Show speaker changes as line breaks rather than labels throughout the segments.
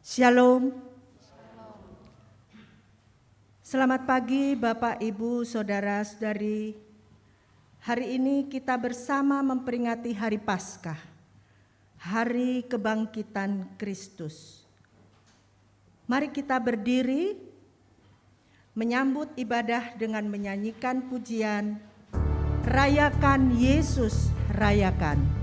Shalom. Selamat pagi Bapak, Ibu, Saudara-saudari. Hari ini kita bersama memperingati Hari Paskah, Hari Kebangkitan Kristus. Mari kita berdiri menyambut ibadah dengan menyanyikan pujian Rayakan Yesus, Rayakan.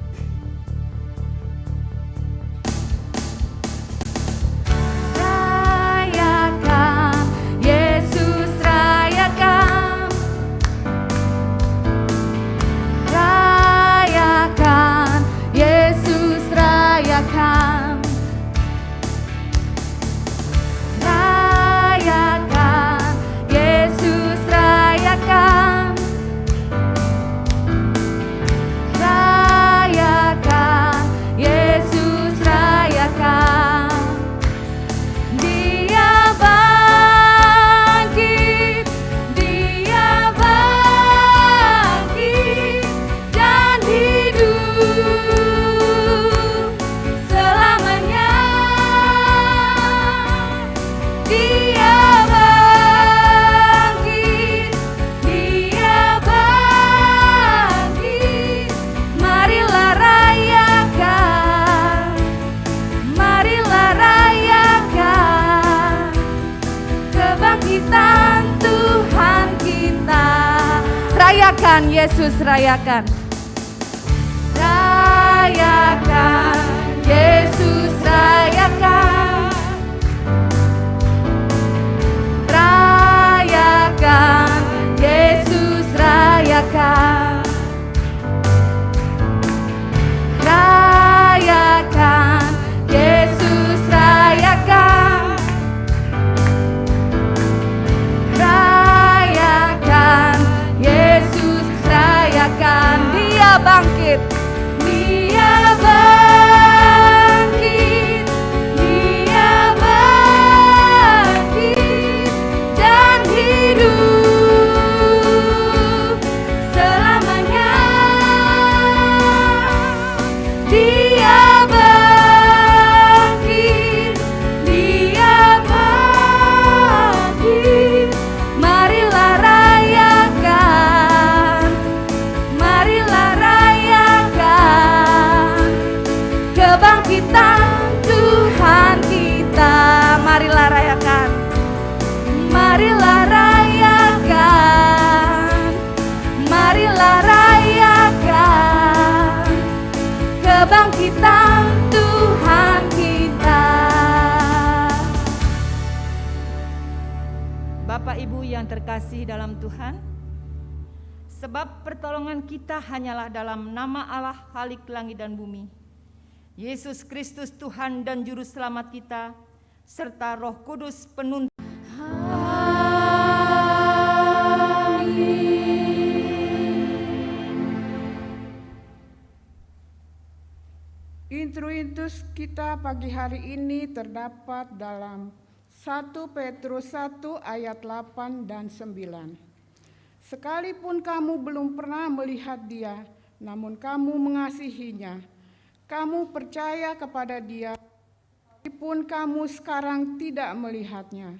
Rayakan Yesus, rayakan. Rayakan Yesus, rayakan. Rayakan Yesus, rayakan. Rayakan Yesus, rayakan. Rayakan Yesus, rayakan. Dia bangkit, Dia bangkit, Dia bangkit dan hidup selamanya. Dia bangkit, Dia bangkit. Marilah rayakan, marilah rayakan kebangkitan Tuhan kita. Marilah rayakan, marilah rayakan, marilah rayakan kebangkitan Tuhan kita. Bapak Ibu yang terkasih dalam Tuhan, sebab pertolongan kita hanyalah dalam nama Allah Khalik langit dan bumi, Yesus Kristus Tuhan dan Juru Selamat kita, serta Roh Kudus penuntun.
Introitus kita pagi hari ini terdapat dalam 1 Petrus 1 ayat 8 dan 9. Sekalipun kamu belum pernah melihat Dia, namun kamu mengasihinya. Kamu percaya kepada Dia, meskipun kamu sekarang tidak melihatnya.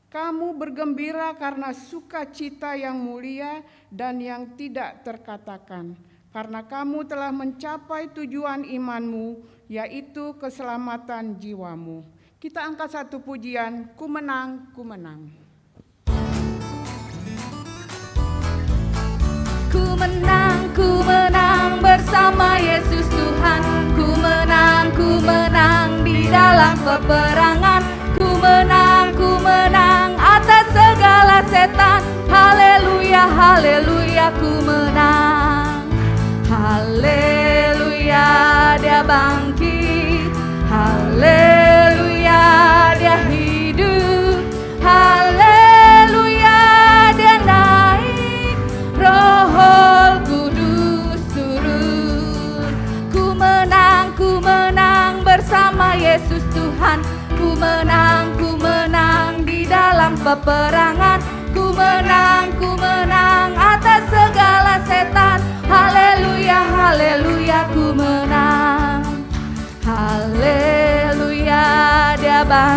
Kamu bergembira karena sukacita yang mulia dan yang tidak terkatakan, karena kamu telah mencapai tujuan imanmu, yaitu keselamatan jiwamu. Kita angkat satu pujian, Ku menang, ku menang.
Ku menang bersama Yesus Tuhan. Ku menang di dalam peperangan. Ku menang atas segala setan. Haleluya, haleluya, ku menang. Haleluya, Dia bangkit. Haleluya, Dia hidup. Haleluya, Dia naik. Roh Kudus turun. Ku menang bersama Yesus Tuhan. Ku menang di dalam peperangan. Ku menang atas segala setan. Haleluya, haleluya, ku menang. Haleluya, Dia bangkit.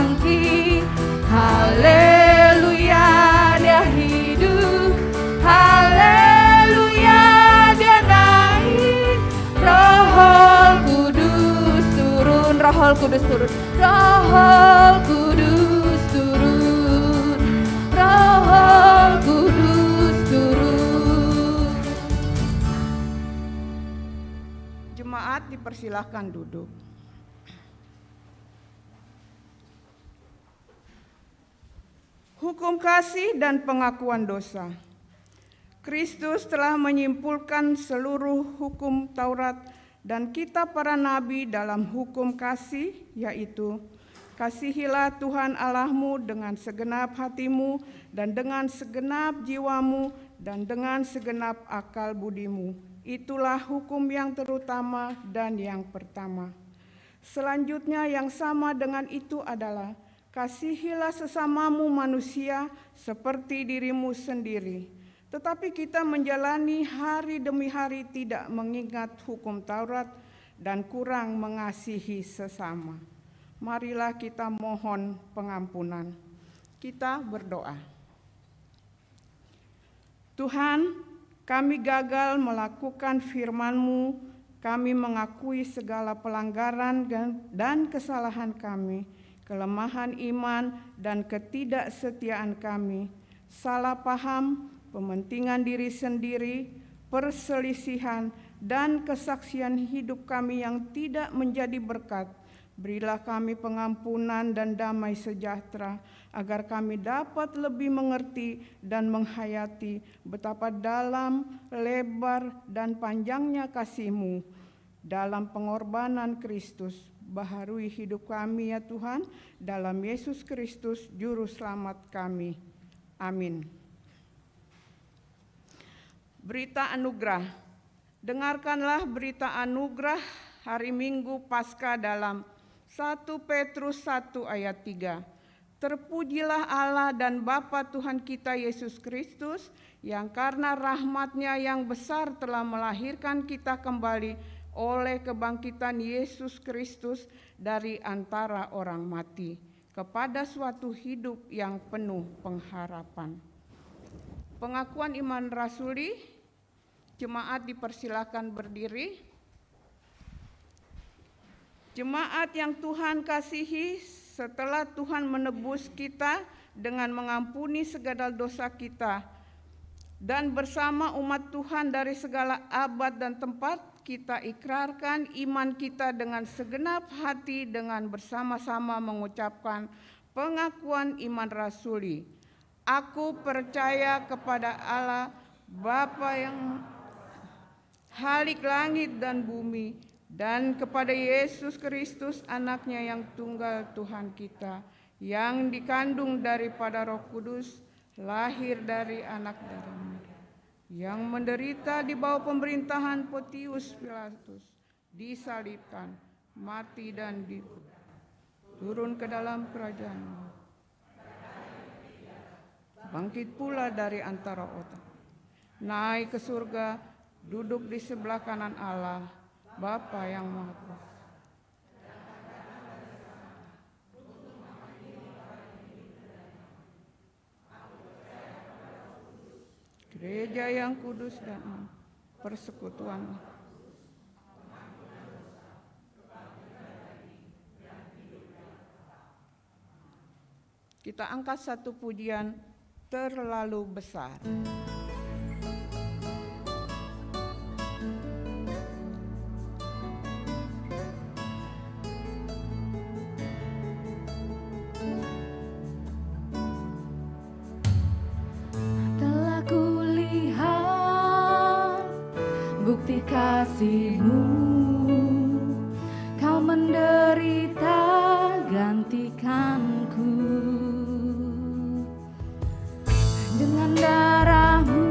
Roh Kudus turun, Roh Kudus turun, Roh Kudus turun.
Jemaat dipersilahkan duduk. Hukum kasih dan pengakuan dosa. Kristus telah menyimpulkan seluruh hukum Taurat dan kitab para nabi dalam hukum kasih, yaitu kasihilah Tuhan Allahmu dengan segenap hatimu dan dengan segenap jiwamu dan dengan segenap akal budimu. Itulah hukum yang terutama dan yang pertama. Selanjutnya yang sama dengan itu adalah kasihilah sesamamu manusia seperti dirimu sendiri. Tetapi kita menjalani hari demi hari tidak mengingat hukum Taurat dan kurang mengasihi sesama. Marilah kita mohon pengampunan. Kita berdoa. Tuhan, kami gagal melakukan firman-Mu, kami mengakui segala pelanggaran dan kesalahan kami, kelemahan iman dan ketidaksetiaan kami, salah paham, pementingan diri sendiri, perselisihan, dan kesaksian hidup kami yang tidak menjadi berkat. Berilah kami pengampunan dan damai sejahtera, agar kami dapat lebih mengerti dan menghayati betapa dalam, lebar, dan panjangnya kasih-Mu dalam pengorbanan Kristus. Baharui hidup kami ya Tuhan, dalam Yesus Kristus Juru Selamat kami. Amin. Berita anugerah. Dengarkanlah berita anugerah hari Minggu Paskah dalam 1 Petrus 1 ayat 3. Terpujilah Allah dan Bapa Tuhan kita Yesus Kristus, yang karena rahmat-Nya yang besar telah melahirkan kita kembali oleh kebangkitan Yesus Kristus dari antara orang mati, kepada suatu hidup yang penuh pengharapan. Pengakuan iman rasuli, jemaat dipersilakan berdiri. Jemaat yang Tuhan kasihi, setelah Tuhan menebus kita dengan mengampuni segala dosa kita, dan bersama umat Tuhan dari segala abad dan tempat, kita ikrarkan iman kita dengan segenap hati dengan bersama-sama mengucapkan pengakuan iman rasuli. Aku percaya kepada Allah, Bapa yang Khalik langit dan bumi, dan kepada Yesus Kristus, Anak-Nya yang tunggal Tuhan kita, yang dikandung daripada Roh Kudus, lahir dari anak darah Maria, yang menderita di bawah pemerintahan Pontius Pilatus, disalibkan, mati dan turun ke dalam kerajaan, bangkit pula dari antara otak, naik ke surga, duduk di sebelah kanan Allah, Bapa yang Maha Kuasa. Gereja yang kudus dan persekutuan. Kita angkat satu pujian, terlalu besar.
Bukti kasih-Mu, Kau menderita gantikanku. Dengan darah-Mu,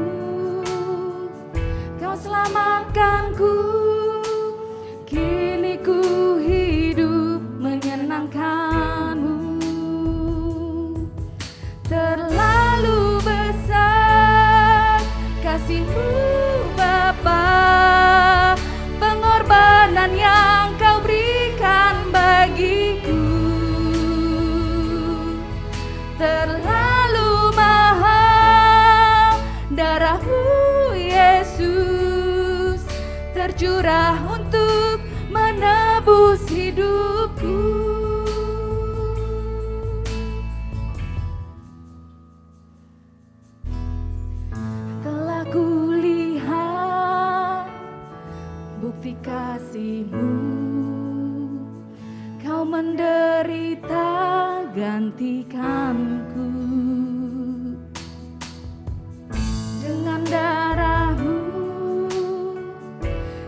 Kau selamatkanku. Kini ku hidup menyenangkan-Mu. Terlalu besar kasih-Mu, Bapa, pengorbanan yang Kau berikan bagiku. Terlalu mahal darah-Mu, Yesus, tercurah untuk menebus hidupku. Bukti kasih-Mu, Kau menderita gantikanku. Dengan darah-Mu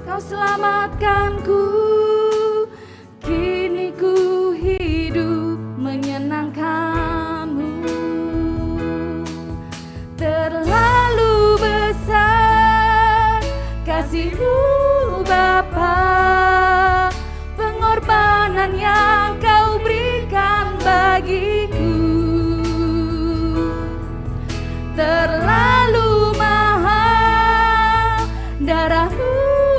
Kau selamatkanku. Kini ku hidup menyenangkan-Mu. Terlalu besar kasih-Mu Bapa, pengorbanan yang Kau berikan bagiku. Terlalu mahal darah-Mu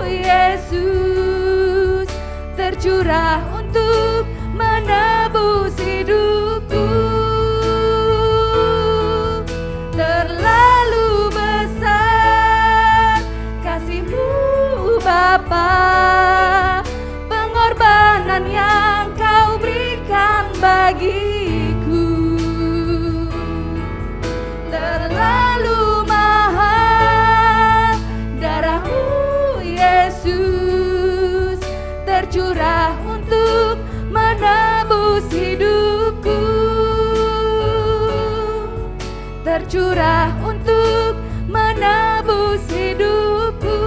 Yesus, tercurah untuk menebus hidupku. Terlalu besar kasih-Mu Bapa, pengorbanan yang Kau berikan bagiku. Terlalu mahal darah-Mu Yesus, tercurah untuk menebus hidupku. Tercurah untuk menebus hidupku.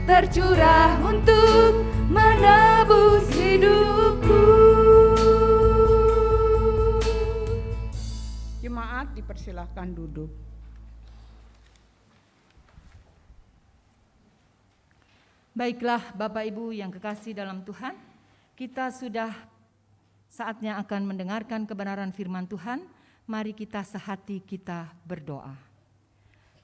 Tercurah untuk menebus hidupku.
Jemaat dipersilahkan duduk.
Baiklah Bapak Ibu yang kekasih dalam Tuhan, kita sudah saatnya akan mendengarkan kebenaran firman Tuhan. Mari kita sehati kita berdoa.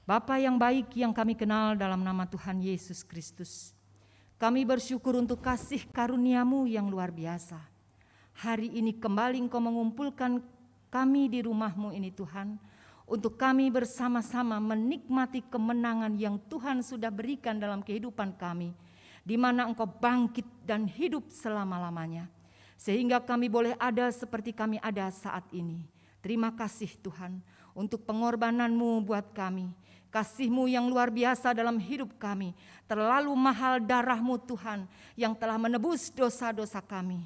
Bapa yang baik yang kami kenal dalam nama Tuhan Yesus Kristus, kami bersyukur untuk kasih karunia-Mu yang luar biasa. Hari ini kembali Engkau mengumpulkan kami di rumah-Mu ini Tuhan, untuk kami bersama-sama menikmati kemenangan yang Tuhan sudah berikan dalam kehidupan kami, di mana Engkau bangkit dan hidup selama-lamanya, sehingga kami boleh ada seperti kami ada saat ini. Terima kasih Tuhan untuk pengorbanan-Mu buat kami, kasih-Mu yang luar biasa dalam hidup kami. Terlalu mahal darah-Mu Tuhan yang telah menebus dosa-dosa kami.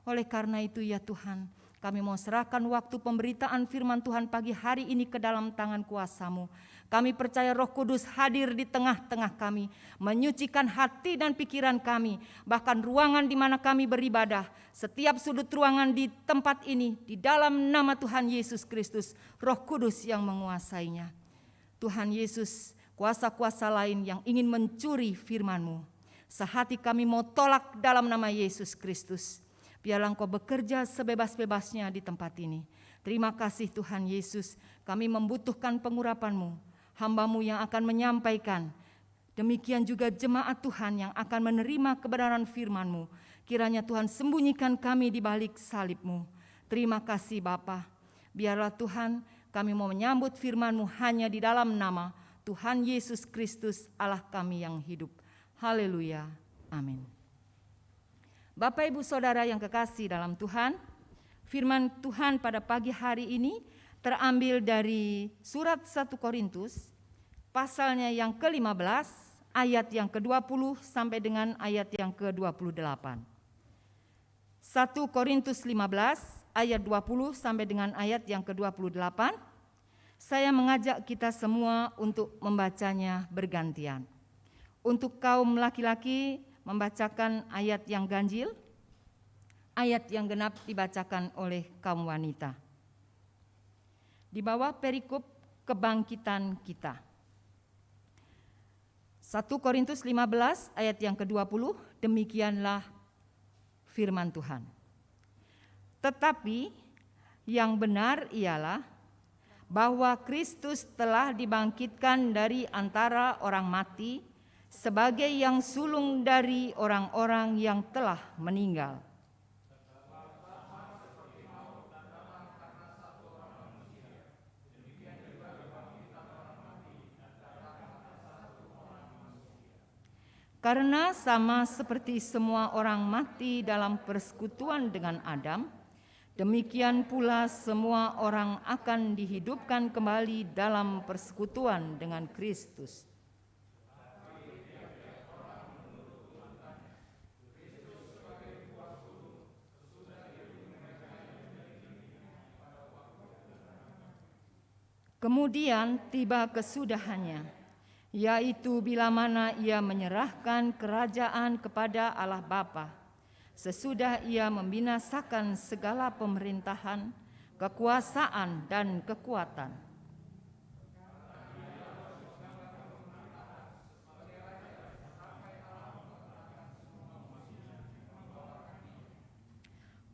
Oleh karena itu ya Tuhan, kami mau serahkan waktu pemberitaan firman Tuhan pagi hari ini ke dalam tangan kuasa-Mu. Kami percaya Roh Kudus hadir di tengah-tengah kami, menyucikan hati dan pikiran kami, bahkan ruangan di mana kami beribadah, setiap sudut ruangan di tempat ini, di dalam nama Tuhan Yesus Kristus, Roh Kudus yang menguasainya. Tuhan Yesus, kuasa-kuasa lain yang ingin mencuri firman-Mu, sehati kami mau tolak dalam nama Yesus Kristus. Biarlah Engkau bekerja sebebas-bebasnya di tempat ini. Terima kasih Tuhan Yesus, kami membutuhkan pengurapan-Mu, hamba-Mu yang akan menyampaikan. Demikian juga jemaat Tuhan yang akan menerima kebenaran firman-Mu. Kiranya Tuhan sembunyikan kami di balik salib-Mu. Terima kasih Bapa. Biarlah Tuhan kami mau menyambut firman-Mu hanya di dalam nama Tuhan Yesus Kristus Allah kami yang hidup. Haleluya. Amin. Bapak Ibu Saudara yang kekasih dalam Tuhan, firman Tuhan pada pagi hari ini terambil dari surat 1 Korintus, pasalnya yang ke-15, ayat yang ke-20 sampai dengan ayat yang ke-28. 1 Korintus 15, ayat 20 sampai dengan ayat yang ke-28. Saya mengajak kita semua untuk membacanya bergantian. Untuk kaum laki-laki membacakan ayat yang ganjil, ayat yang genap dibacakan oleh kaum wanita. Di bawah perikop kebangkitan kita. 1 Korintus 15 ayat yang ke-20, demikianlah firman Tuhan. Tetapi yang benar ialah bahwa Kristus telah dibangkitkan dari antara orang mati sebagai yang sulung dari orang-orang yang telah meninggal. Karena sama seperti semua orang mati dalam persekutuan dengan Adam, demikian pula semua orang akan dihidupkan kembali dalam persekutuan dengan Kristus. Kemudian tiba kesudahannya, yaitu bila mana ia menyerahkan kerajaan kepada Allah Bapa, sesudah ia membinasakan segala pemerintahan, kekuasaan, dan kekuatan.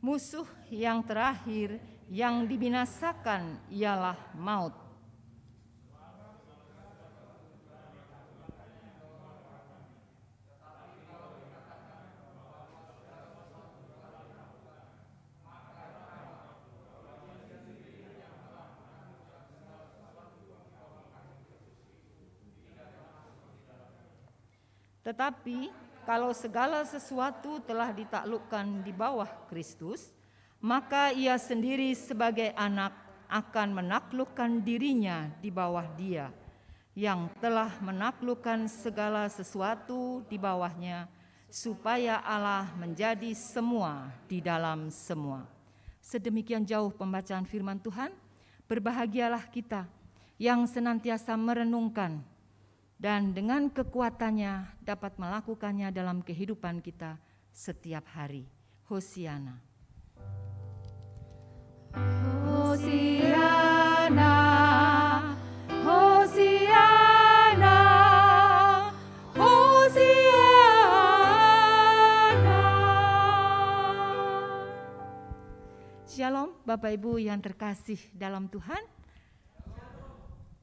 Musuh yang terakhir yang dibinasakan ialah maut. Tetapi kalau segala sesuatu telah ditaklukkan di bawah Kristus, maka ia sendiri sebagai anak akan menaklukkan dirinya di bawah Dia, yang telah menaklukkan segala sesuatu di bawahnya, supaya Allah menjadi semua di dalam semua. Sedemikian jauh pembacaan firman Tuhan. Berbahagialah kita yang senantiasa merenungkan dan dengan kekuatannya dapat melakukannya dalam kehidupan kita setiap hari. Hosiana.
Hosiana, Hosiana, Hosiana.
Shalom Bapak Ibu yang terkasih dalam Tuhan.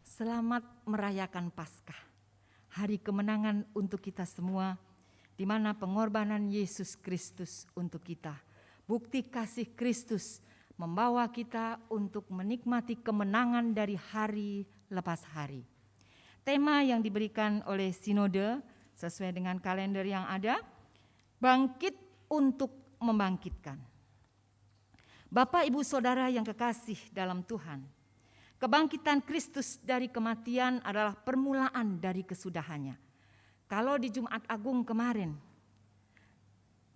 Selamat merayakan Paskah. Hari kemenangan untuk kita semua, di mana pengorbanan Yesus Kristus untuk kita. Bukti kasih Kristus membawa kita untuk menikmati kemenangan dari hari lepas hari. Tema yang diberikan oleh Sinode sesuai dengan kalender yang ada, bangkit untuk membangkitkan. Bapak, Ibu, Saudara yang kekasih dalam Tuhan, kebangkitan Kristus dari kematian adalah permulaan dari kesudahannya. Kalau di Jumat Agung kemarin,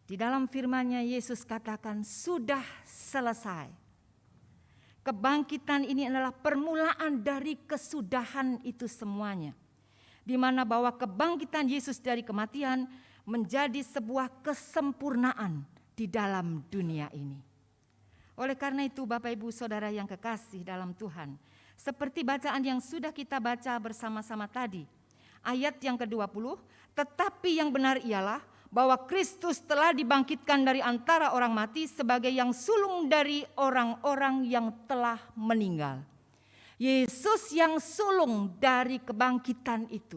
di dalam firman-Nya Yesus katakan sudah selesai. Kebangkitan ini adalah permulaan dari kesudahan itu semuanya. Di mana bahwa kebangkitan Yesus dari kematian menjadi sebuah kesempurnaan di dalam dunia ini. Oleh karena itu Bapak Ibu Saudara yang kekasih dalam Tuhan, seperti bacaan yang sudah kita baca bersama-sama tadi, ayat yang ke-20, tetapi yang benar ialah bahwa Kristus telah dibangkitkan dari antara orang mati sebagai yang sulung dari orang-orang yang telah meninggal. Yesus yang sulung dari kebangkitan itu.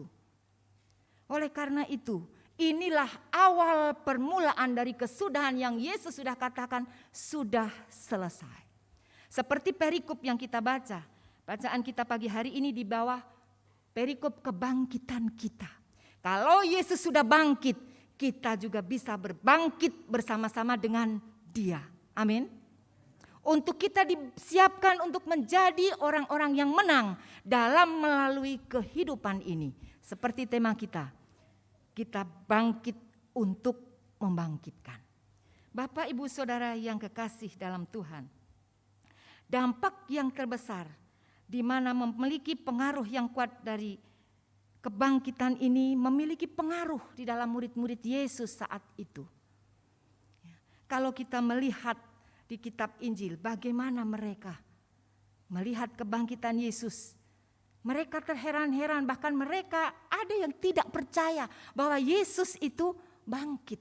Oleh karena itu, inilah awal permulaan dari kesudahan yang Yesus sudah katakan sudah selesai. Seperti perikop yang kita baca, bacaan kita pagi hari ini di bawah perikop kebangkitan kita. Kalau Yesus sudah bangkit, kita juga bisa berbangkit bersama-sama dengan Dia. Amin. Untuk kita disiapkan untuk menjadi orang-orang yang menang dalam melalui kehidupan ini. Seperti tema kita. Kita bangkit untuk membangkitkan. Bapak, Ibu, Saudara yang kekasih dalam Tuhan. Dampak yang terbesar di mana memiliki pengaruh yang kuat dari kebangkitan ini memiliki pengaruh di dalam murid-murid Yesus saat itu. Kalau kita melihat di kitab Injil bagaimana mereka melihat kebangkitan Yesus. Mereka terheran-heran, bahkan mereka ada yang tidak percaya bahwa Yesus itu bangkit.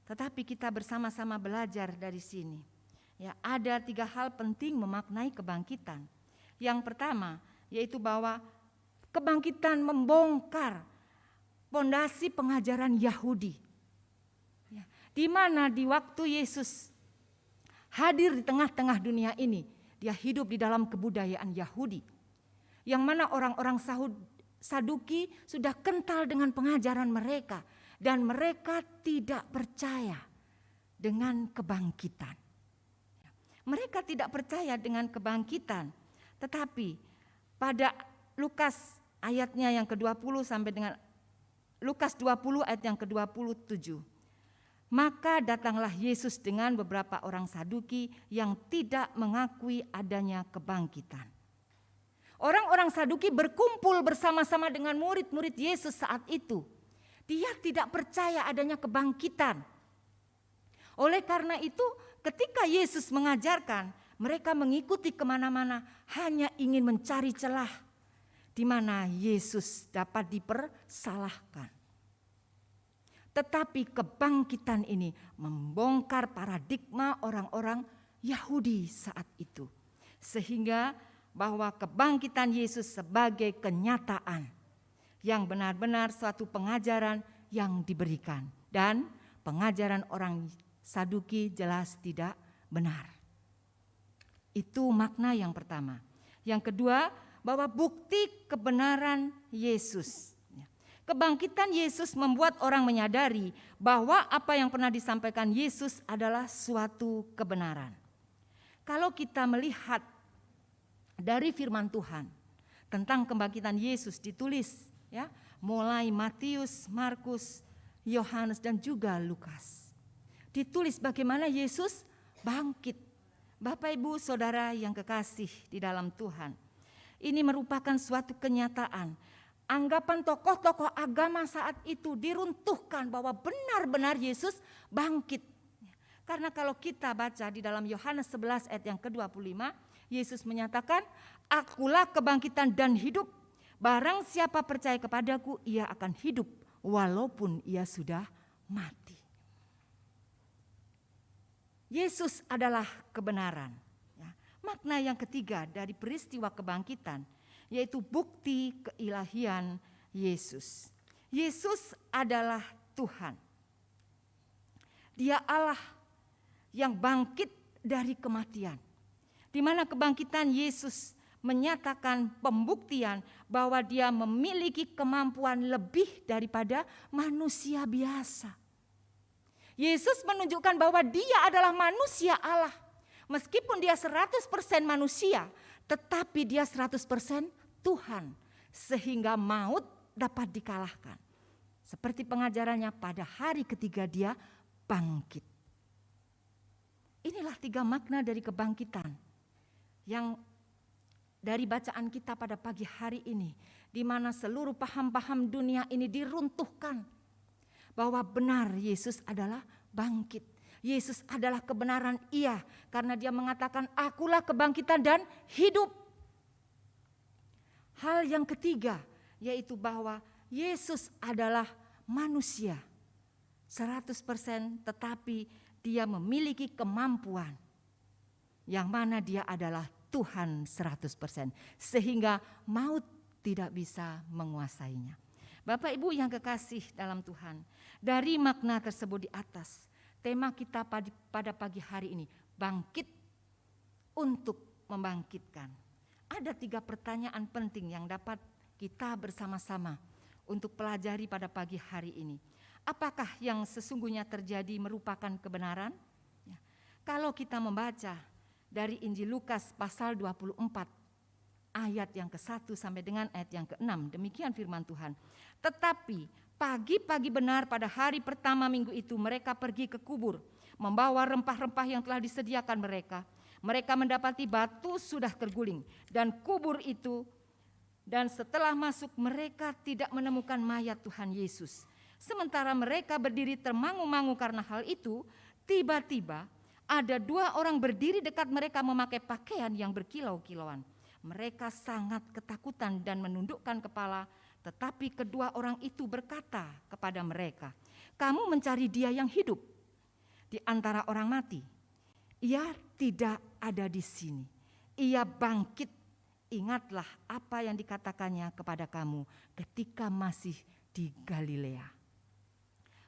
Tetapi kita bersama-sama belajar dari sini. Ya, ada 3 hal penting memaknai kebangkitan. Yang pertama, yaitu bahwa kebangkitan membongkar pondasi pengajaran Yahudi. Ya, di mana di waktu Yesus hadir di tengah-tengah dunia ini, dia hidup di dalam kebudayaan Yahudi. Yang mana orang-orang Saduki sudah kental dengan pengajaran mereka. Dan mereka tidak percaya dengan kebangkitan. Mereka tidak percaya dengan kebangkitan. Tetapi pada Lukas ayatnya yang ke-20 sampai dengan Lukas 20 ayat yang ke-27. Maka datanglah Yesus dengan beberapa orang Saduki yang tidak mengakui adanya kebangkitan. orang Saduki berkumpul bersama-sama dengan murid-murid Yesus saat itu. Dia tidak percaya adanya kebangkitan. Oleh karena itu, ketika Yesus mengajarkan, mereka mengikuti kemana-mana hanya ingin mencari celah di mana Yesus dapat dipersalahkan. Tetapi kebangkitan ini membongkar paradigma orang-orang Yahudi saat itu. Sehingga bahwa kebangkitan Yesus sebagai kenyataan yang benar-benar suatu pengajaran yang diberikan. Dan pengajaran orang Saduki jelas tidak benar. Itu makna yang pertama. Yang kedua, bahwa bukti kebenaran Yesus. Kebangkitan Yesus membuat orang menyadari bahwa apa yang pernah disampaikan Yesus adalah suatu kebenaran. Kalau kita melihat dari firman Tuhan tentang kebangkitan Yesus ditulis ya, mulai Matius, Markus, Yohanes dan juga Lukas. Ditulis bagaimana Yesus bangkit. Bapak Ibu Saudara yang kekasih di dalam Tuhan. Ini merupakan suatu kenyataan. Anggapan tokoh-tokoh agama saat itu diruntuhkan bahwa benar-benar Yesus bangkit. Karena kalau kita baca di dalam Yohanes 11 ayat yang ke-25, Yesus menyatakan, "Akulah kebangkitan dan hidup. Barang siapa percaya kepadaku, ia akan hidup walaupun ia sudah mati." Yesus adalah kebenaran. Makna yang ketiga dari peristiwa kebangkitan yaitu bukti keilahian Yesus. Yesus adalah Tuhan. Dia Allah yang bangkit dari kematian. Di mana kebangkitan Yesus menyatakan pembuktian bahwa dia memiliki kemampuan lebih daripada manusia biasa. Yesus menunjukkan bahwa dia adalah manusia Allah. Meskipun dia 100% manusia, tetapi dia 100% Tuhan. Sehingga maut dapat dikalahkan. Seperti pengajarannya pada hari ketiga dia bangkit. Inilah 3 makna dari kebangkitan. Yang dari bacaan kita pada pagi hari ini. Di mana seluruh paham-paham dunia ini diruntuhkan. Bahwa benar Yesus adalah bangkit. Yesus adalah kebenaran iya. Karena dia mengatakan akulah kebangkitan dan hidup. Hal yang ketiga yaitu bahwa Yesus adalah manusia 100% tetapi dia memiliki kemampuan yang mana dia adalah Tuhan 100% sehingga maut tidak bisa menguasainya. Bapak Ibu yang kekasih dalam Tuhan, dari makna tersebut di atas, tema kita pada pagi hari ini, bangkit untuk membangkitkan. Ada 3 pertanyaan penting yang dapat kita bersama-sama untuk pelajari pada pagi hari ini. Apakah yang sesungguhnya terjadi merupakan kebenaran? Ya. Kalau kita membaca dari Injil Lukas pasal 24 ayat yang ke-1 sampai dengan ayat yang ke-6, demikian firman Tuhan. Tetapi pagi-pagi benar pada hari pertama minggu itu mereka pergi ke kubur, membawa rempah-rempah yang telah disediakan mereka. Mereka mendapati batu sudah terguling dan kubur itu, dan setelah masuk mereka tidak menemukan mayat Tuhan Yesus. Sementara mereka berdiri termangu-mangu karena hal itu, tiba-tiba ada 2 orang berdiri dekat mereka memakai pakaian yang berkilau-kilauan. Mereka sangat ketakutan dan menundukkan kepala, tetapi kedua orang itu berkata kepada mereka, "Kamu mencari dia yang hidup di antara orang mati. Ia tidak ada di sini. Ia bangkit. Ingatlah apa yang dikatakannya kepada kamu ketika masih di Galilea."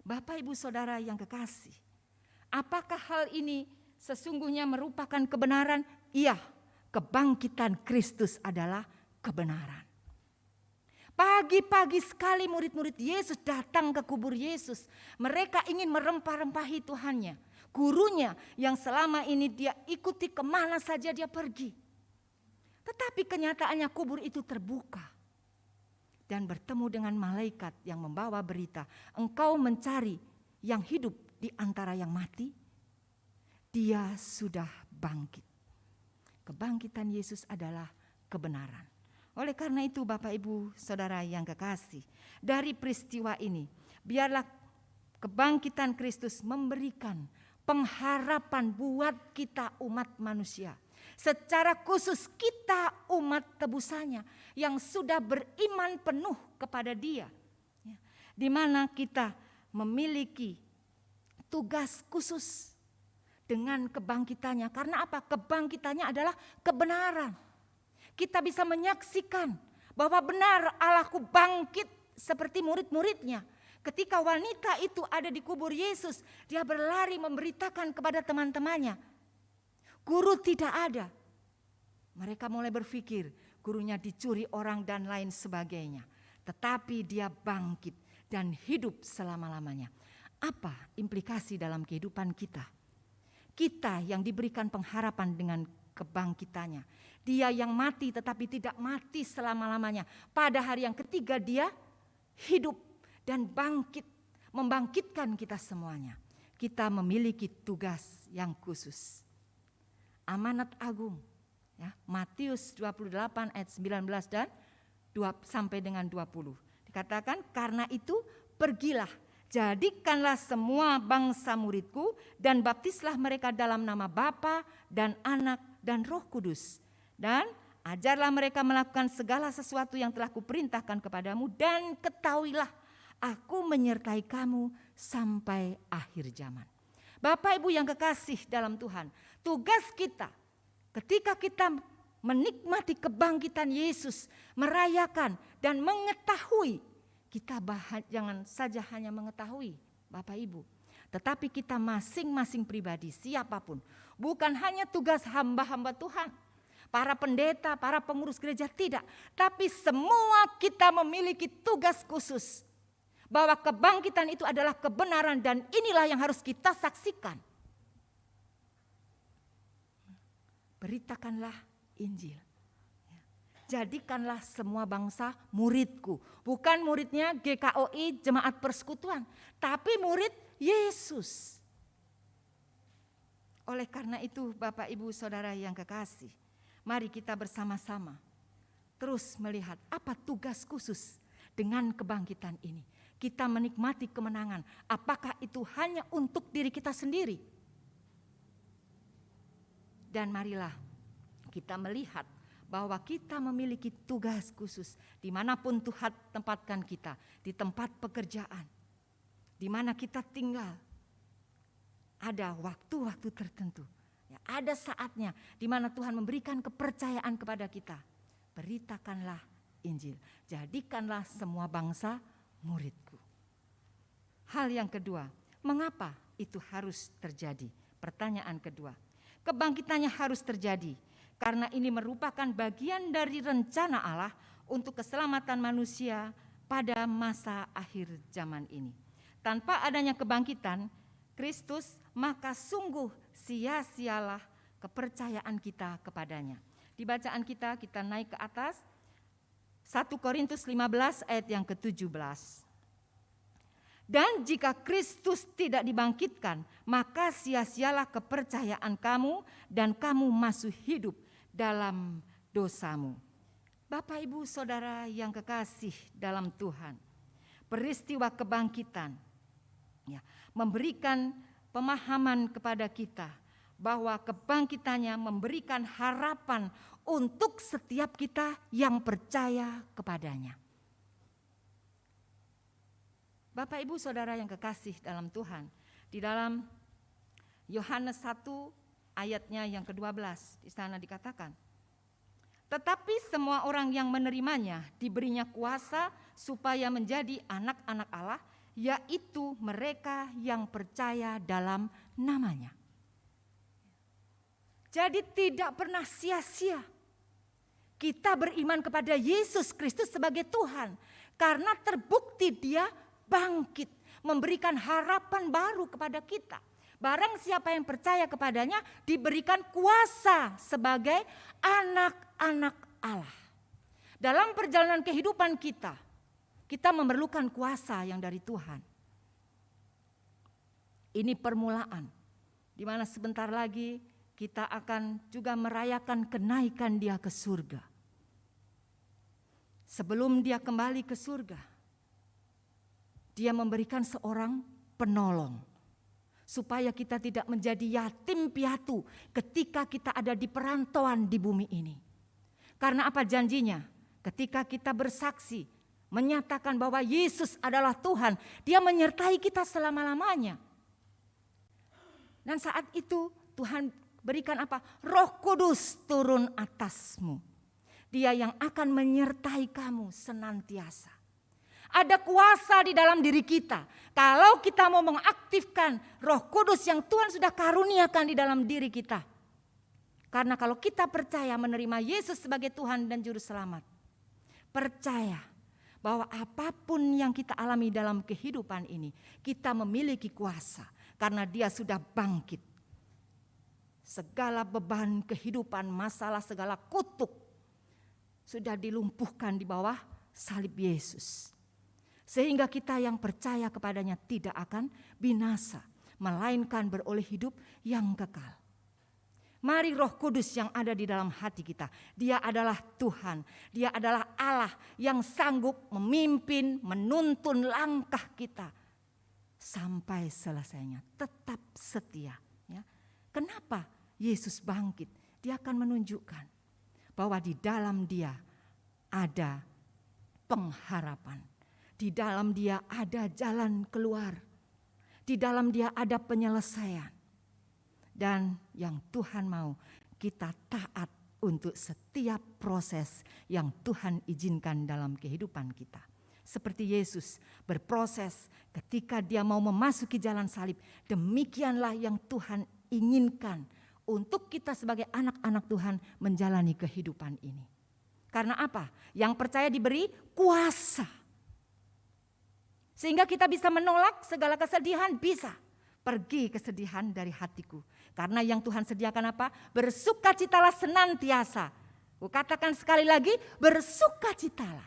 Bapak Ibu Saudara yang kekasih, apakah hal ini sesungguhnya merupakan kebenaran? Iya, kebangkitan Kristus adalah kebenaran. Pagi-pagi sekali murid-murid Yesus datang ke kubur Yesus. Mereka ingin merempah-rempahi Tuhannya. Gurunya yang selama ini dia ikuti kemana saja dia pergi. Tetapi kenyataannya kubur itu terbuka. Dan bertemu dengan malaikat yang membawa berita. Engkau mencari yang hidup di antara yang mati. Dia sudah bangkit. Kebangkitan Yesus adalah kebenaran. Oleh karena itu Bapak Ibu Saudara yang kekasih, dari peristiwa ini biarlah kebangkitan Kristus memberikan pengharapan buat kita umat manusia. Secara khusus kita umat tebusannya yang sudah beriman penuh kepada Dia. Di mana kita memiliki tugas khusus dengan kebangkitannya. Karena apa? Kebangkitannya adalah kebenaran. Kita bisa menyaksikan bahwa benar Allahku bangkit seperti murid-muridnya. Ketika wanita itu ada di kubur Yesus, dia berlari memberitakan kepada teman-temannya. Guru tidak ada. Mereka mulai berpikir gurunya dicuri orang dan lain sebagainya. Tetapi dia bangkit dan hidup selama-lamanya. Apa implikasi dalam kehidupan kita? Kita yang diberikan pengharapan dengan kebangkitannya. Dia yang mati tetapi tidak mati selama-lamanya. Pada hari yang ketiga dia hidup dan bangkit, membangkitkan kita semuanya. Kita memiliki tugas yang khusus. Amanat agung. Ya, Matius 28 ayat 19 dan sampai dengan 20. Dikatakan karena itu pergilah. Jadikanlah semua bangsa muridku dan baptislah mereka dalam nama Bapa dan Anak dan Roh Kudus. Dan ajarlah mereka melakukan segala sesuatu yang telah kuperintahkan kepadamu dan ketahuilah aku menyertai kamu sampai akhir zaman. Bapak Ibu yang kekasih dalam Tuhan, tugas kita ketika kita menikmati kebangkitan Yesus, merayakan dan mengetahui. Kita jangan saja hanya mengetahui Bapak Ibu. Tetapi kita masing-masing pribadi siapapun. Bukan hanya tugas hamba-hamba Tuhan. Para pendeta, para pengurus gereja tidak. Tapi semua kita memiliki tugas khusus. Bahwa kebangkitan itu adalah kebenaran dan inilah yang harus kita saksikan. Beritakanlah Injil. Jadikanlah semua bangsa muridku. Bukan muridnya GKOI Jemaat Persekutuan. Tapi murid Yesus. Oleh karena itu Bapak Ibu Saudara yang kekasih. Mari kita bersama-sama terus melihat apa tugas khusus dengan kebangkitan ini. Kita menikmati kemenangan. Apakah itu hanya untuk diri kita sendiri? Dan marilah kita melihat bahwa kita memiliki tugas khusus dimanapun Tuhan tempatkan kita, di tempat pekerjaan, di mana kita tinggal. Ada waktu-waktu tertentu, ya, ada saatnya di mana Tuhan memberikan kepercayaan kepada kita. Beritakanlah Injil, jadikanlah semua bangsa muridku. Hal yang kedua, mengapa itu harus terjadi? Pertanyaan kedua, kebangkitannya harus terjadi karena ini merupakan bagian dari rencana Allah untuk keselamatan manusia pada masa akhir zaman ini. Tanpa adanya kebangkitan Kristus, maka sungguh sia-sialah kepercayaan kita kepadanya. Di bacaan kita naik ke atas, 1 Korintus 15 ayat yang ke-17. Dan jika Kristus tidak dibangkitkan, maka sia-sialah kepercayaan kamu dan kamu masih hidup dalam dosamu. Bapak Ibu Saudara yang kekasih dalam Tuhan, peristiwa kebangkitan ya, memberikan pemahaman kepada kita bahwa kebangkitannya memberikan harapan untuk setiap kita yang percaya kepadanya. Bapak Ibu Saudara yang kekasih dalam Tuhan, di dalam Yohanes 1 ayatnya yang ke-12 di sana dikatakan, tetapi semua orang yang menerimanya diberinya kuasa supaya menjadi anak-anak Allah, yaitu mereka yang percaya dalam namanya. Jadi tidak pernah sia-sia kita beriman kepada Yesus Kristus sebagai Tuhan, karena terbukti Dia bangkit, memberikan harapan baru kepada kita. Barang siapa yang percaya kepadanya diberikan kuasa sebagai anak-anak Allah. Dalam perjalanan kehidupan kita memerlukan kuasa yang dari Tuhan. Ini permulaan, di mana sebentar lagi kita akan juga merayakan kenaikan Dia ke surga. sebelum dia kembali ke surga, dia memberikan seorang penolong. Supaya kita tidak menjadi yatim piatu ketika kita ada di perantauan di bumi ini. Karena apa janjinya? Ketika kita bersaksi, menyatakan bahwa Yesus adalah Tuhan, Dia menyertai kita selama-lamanya. Dan saat itu Tuhan berikan apa? Roh Kudus turun atasmu. Dia yang akan menyertai kamu senantiasa. Ada kuasa di dalam diri kita. Kalau kita mau mengaktifkan Roh Kudus yang Tuhan sudah karuniakan di dalam diri kita. Karena kalau kita percaya menerima Yesus sebagai Tuhan dan Juru Selamat, percaya bahwa apapun yang kita alami dalam kehidupan ini, kita memiliki kuasa karena Dia sudah bangkit. Segala beban kehidupan, masalah, segala kutuk sudah dilumpuhkan di bawah salib Yesus. Sehingga kita yang percaya kepadanya tidak akan binasa, melainkan beroleh hidup yang kekal. Mari Roh Kudus yang ada di dalam hati kita, Dia adalah Tuhan, Dia adalah Allah yang sanggup memimpin, menuntun langkah kita sampai selesainya. Tetap setia. Ya. Kenapa Yesus bangkit? Dia akan menunjukkan bahwa di dalam Dia ada pengharapan. Di dalam Dia ada jalan keluar. Di dalam Dia ada penyelesaian. Dan yang Tuhan mau, kita taat untuk setiap proses yang Tuhan izinkan dalam kehidupan kita. Seperti Yesus berproses ketika Dia mau memasuki jalan salib. Demikianlah yang Tuhan inginkan untuk kita sebagai anak-anak Tuhan menjalani kehidupan ini. Karena apa? Yang percaya diberi kuasa. Sehingga kita bisa menolak segala kesedihan, bisa. Pergi kesedihan dari hatiku. Karena yang Tuhan sediakan apa? Bersukacitalah senantiasa. Aku katakan sekali lagi, bersukacitalah.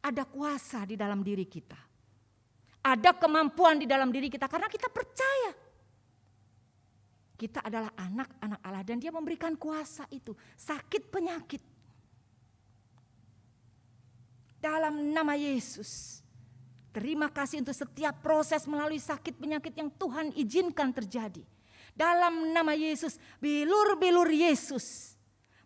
Ada kuasa di dalam diri kita. Ada kemampuan di dalam diri kita karena kita percaya. Kita adalah anak-anak Allah dan Dia memberikan kuasa itu. Sakit penyakit. Dalam nama Yesus. Terima kasih untuk setiap proses melalui sakit penyakit yang Tuhan izinkan terjadi. Dalam nama Yesus, bilur-bilur Yesus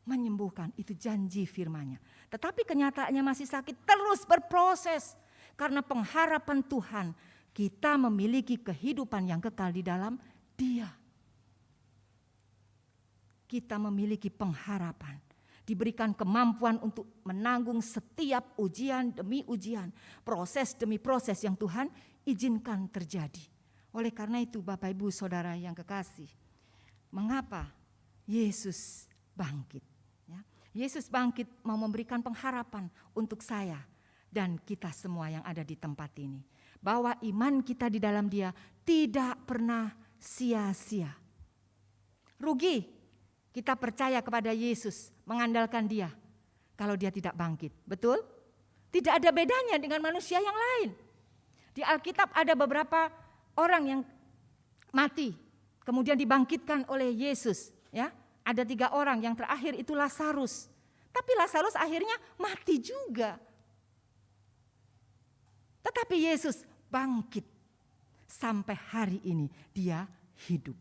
menyembuhkan. Itu janji firman-Nya. Tetapi kenyataannya masih sakit, terus berproses. Karena pengharapan Tuhan, kita memiliki kehidupan yang kekal di dalam Dia. Kita memiliki pengharapan. Diberikan kemampuan untuk menanggung setiap ujian demi ujian, proses demi proses yang Tuhan izinkan terjadi. Oleh karena itu Bapak Ibu Saudara yang kekasih, mengapa Yesus bangkit? Ya, Yesus bangkit mau memberikan pengharapan untuk saya dan kita semua yang ada di tempat ini. Bahwa iman kita di dalam Dia tidak pernah sia-sia. Rugi kita percaya kepada Yesus, mengandalkan Dia kalau Dia tidak bangkit. Betul? Tidak ada bedanya dengan manusia yang lain. Di Alkitab ada beberapa orang yang mati, kemudian dibangkitkan oleh Yesus. Ya, ada 3 orang, yang terakhir itu Lazarus. Tapi Lazarus akhirnya mati juga. Tetapi Yesus bangkit. Sampai hari ini Dia hidup.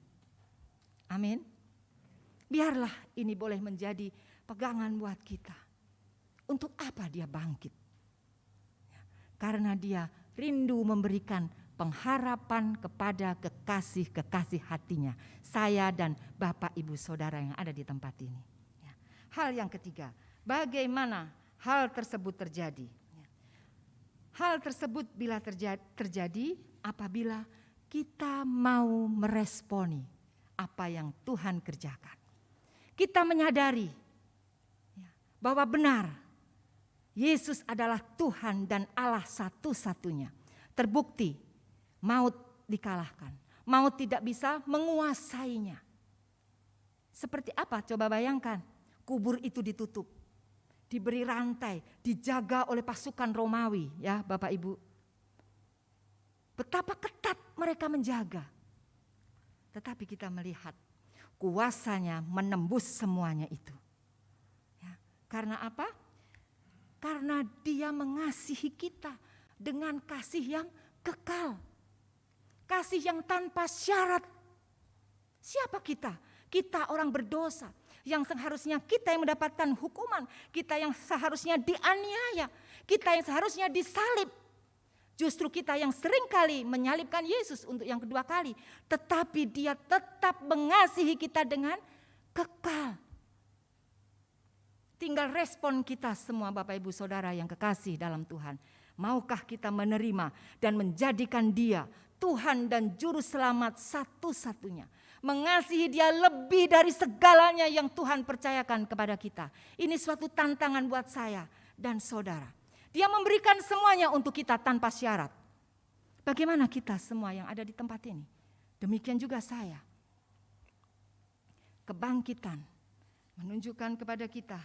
Amin. Biarlah ini boleh menjadi pegangan buat kita. Untuk apa Dia bangkit? Karena Dia rindu memberikan pengharapan kepada kekasih-kekasih hatinya. Saya dan Bapak Ibu Saudara yang ada di tempat ini. Hal yang ketiga, bagaimana hal tersebut terjadi? Hal tersebut bila terjadi apabila kita mau meresponi apa yang Tuhan kerjakan. Kita menyadari bahwa benar Yesus adalah Tuhan dan Allah satu-satunya. Terbukti maut dikalahkan. Maut tidak bisa menguasainya. Seperti apa? Coba bayangkan. Kubur itu ditutup. Diberi rantai. Dijaga oleh pasukan Romawi. Ya Bapak Ibu. Betapa ketat mereka menjaga. Tetapi kita melihat kuasanya menembus semuanya itu. Ya, karena apa? Karena Dia mengasihi kita dengan kasih yang kekal. Kasih yang tanpa syarat. Siapa kita? Kita orang berdosa. Yang seharusnya kita yang mendapatkan hukuman. Kita yang seharusnya dianiaya. Kita yang seharusnya disalib. Justru kita yang seringkali menyalibkan Yesus untuk yang kedua kali. Tetapi Dia tetap mengasihi kita dengan kekal. Tinggal respon kita semua Bapak Ibu Saudara yang kekasih dalam Tuhan. Maukah kita menerima dan menjadikan Dia Tuhan dan Juru Selamat satu-satunya. Mengasihi Dia lebih dari segalanya yang Tuhan percayakan kepada kita. Ini suatu tantangan buat saya dan saudara. Dia memberikan semuanya untuk kita tanpa syarat. Bagaimana kita semua yang ada di tempat ini? Demikian juga saya. Kebangkitan menunjukkan kepada kita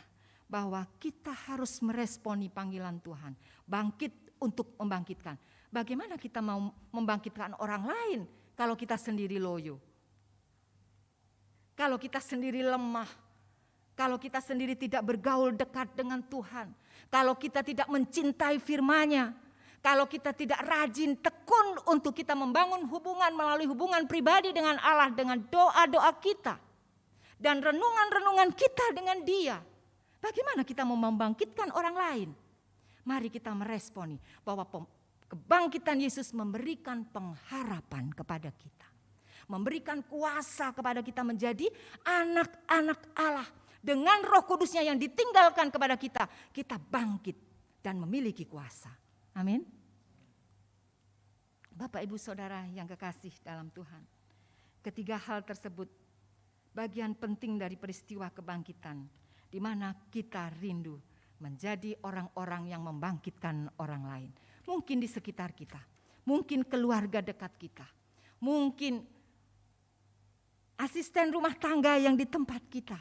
bahwa kita harus meresponi panggilan Tuhan. Bangkit untuk membangkitkan. Bagaimana kita mau membangkitkan orang lain kalau kita sendiri loyo? Kalau kita sendiri lemah, kalau kita sendiri tidak bergaul dekat dengan Tuhan, kalau kita tidak mencintai firman-Nya, kalau kita tidak rajin tekun untuk kita membangun hubungan melalui hubungan pribadi dengan Allah, dengan doa-doa kita, dan renungan-renungan kita dengan Dia, bagaimana kita mau membangkitkan orang lain? Mari kita meresponi bahwa kebangkitan Yesus memberikan pengharapan kepada kita. Memberikan kuasa kepada kita menjadi anak-anak Allah. Dengan Roh Kudus-Nya yang ditinggalkan kepada kita, kita bangkit dan memiliki kuasa. Amin. Bapak Ibu Saudara yang kekasih dalam Tuhan. Ketiga hal tersebut bagian penting dari peristiwa kebangkitan, di mana kita rindu menjadi orang-orang yang membangkitkan orang lain. Mungkin di sekitar kita, mungkin keluarga dekat kita, mungkin asisten rumah tangga yang di tempat kita.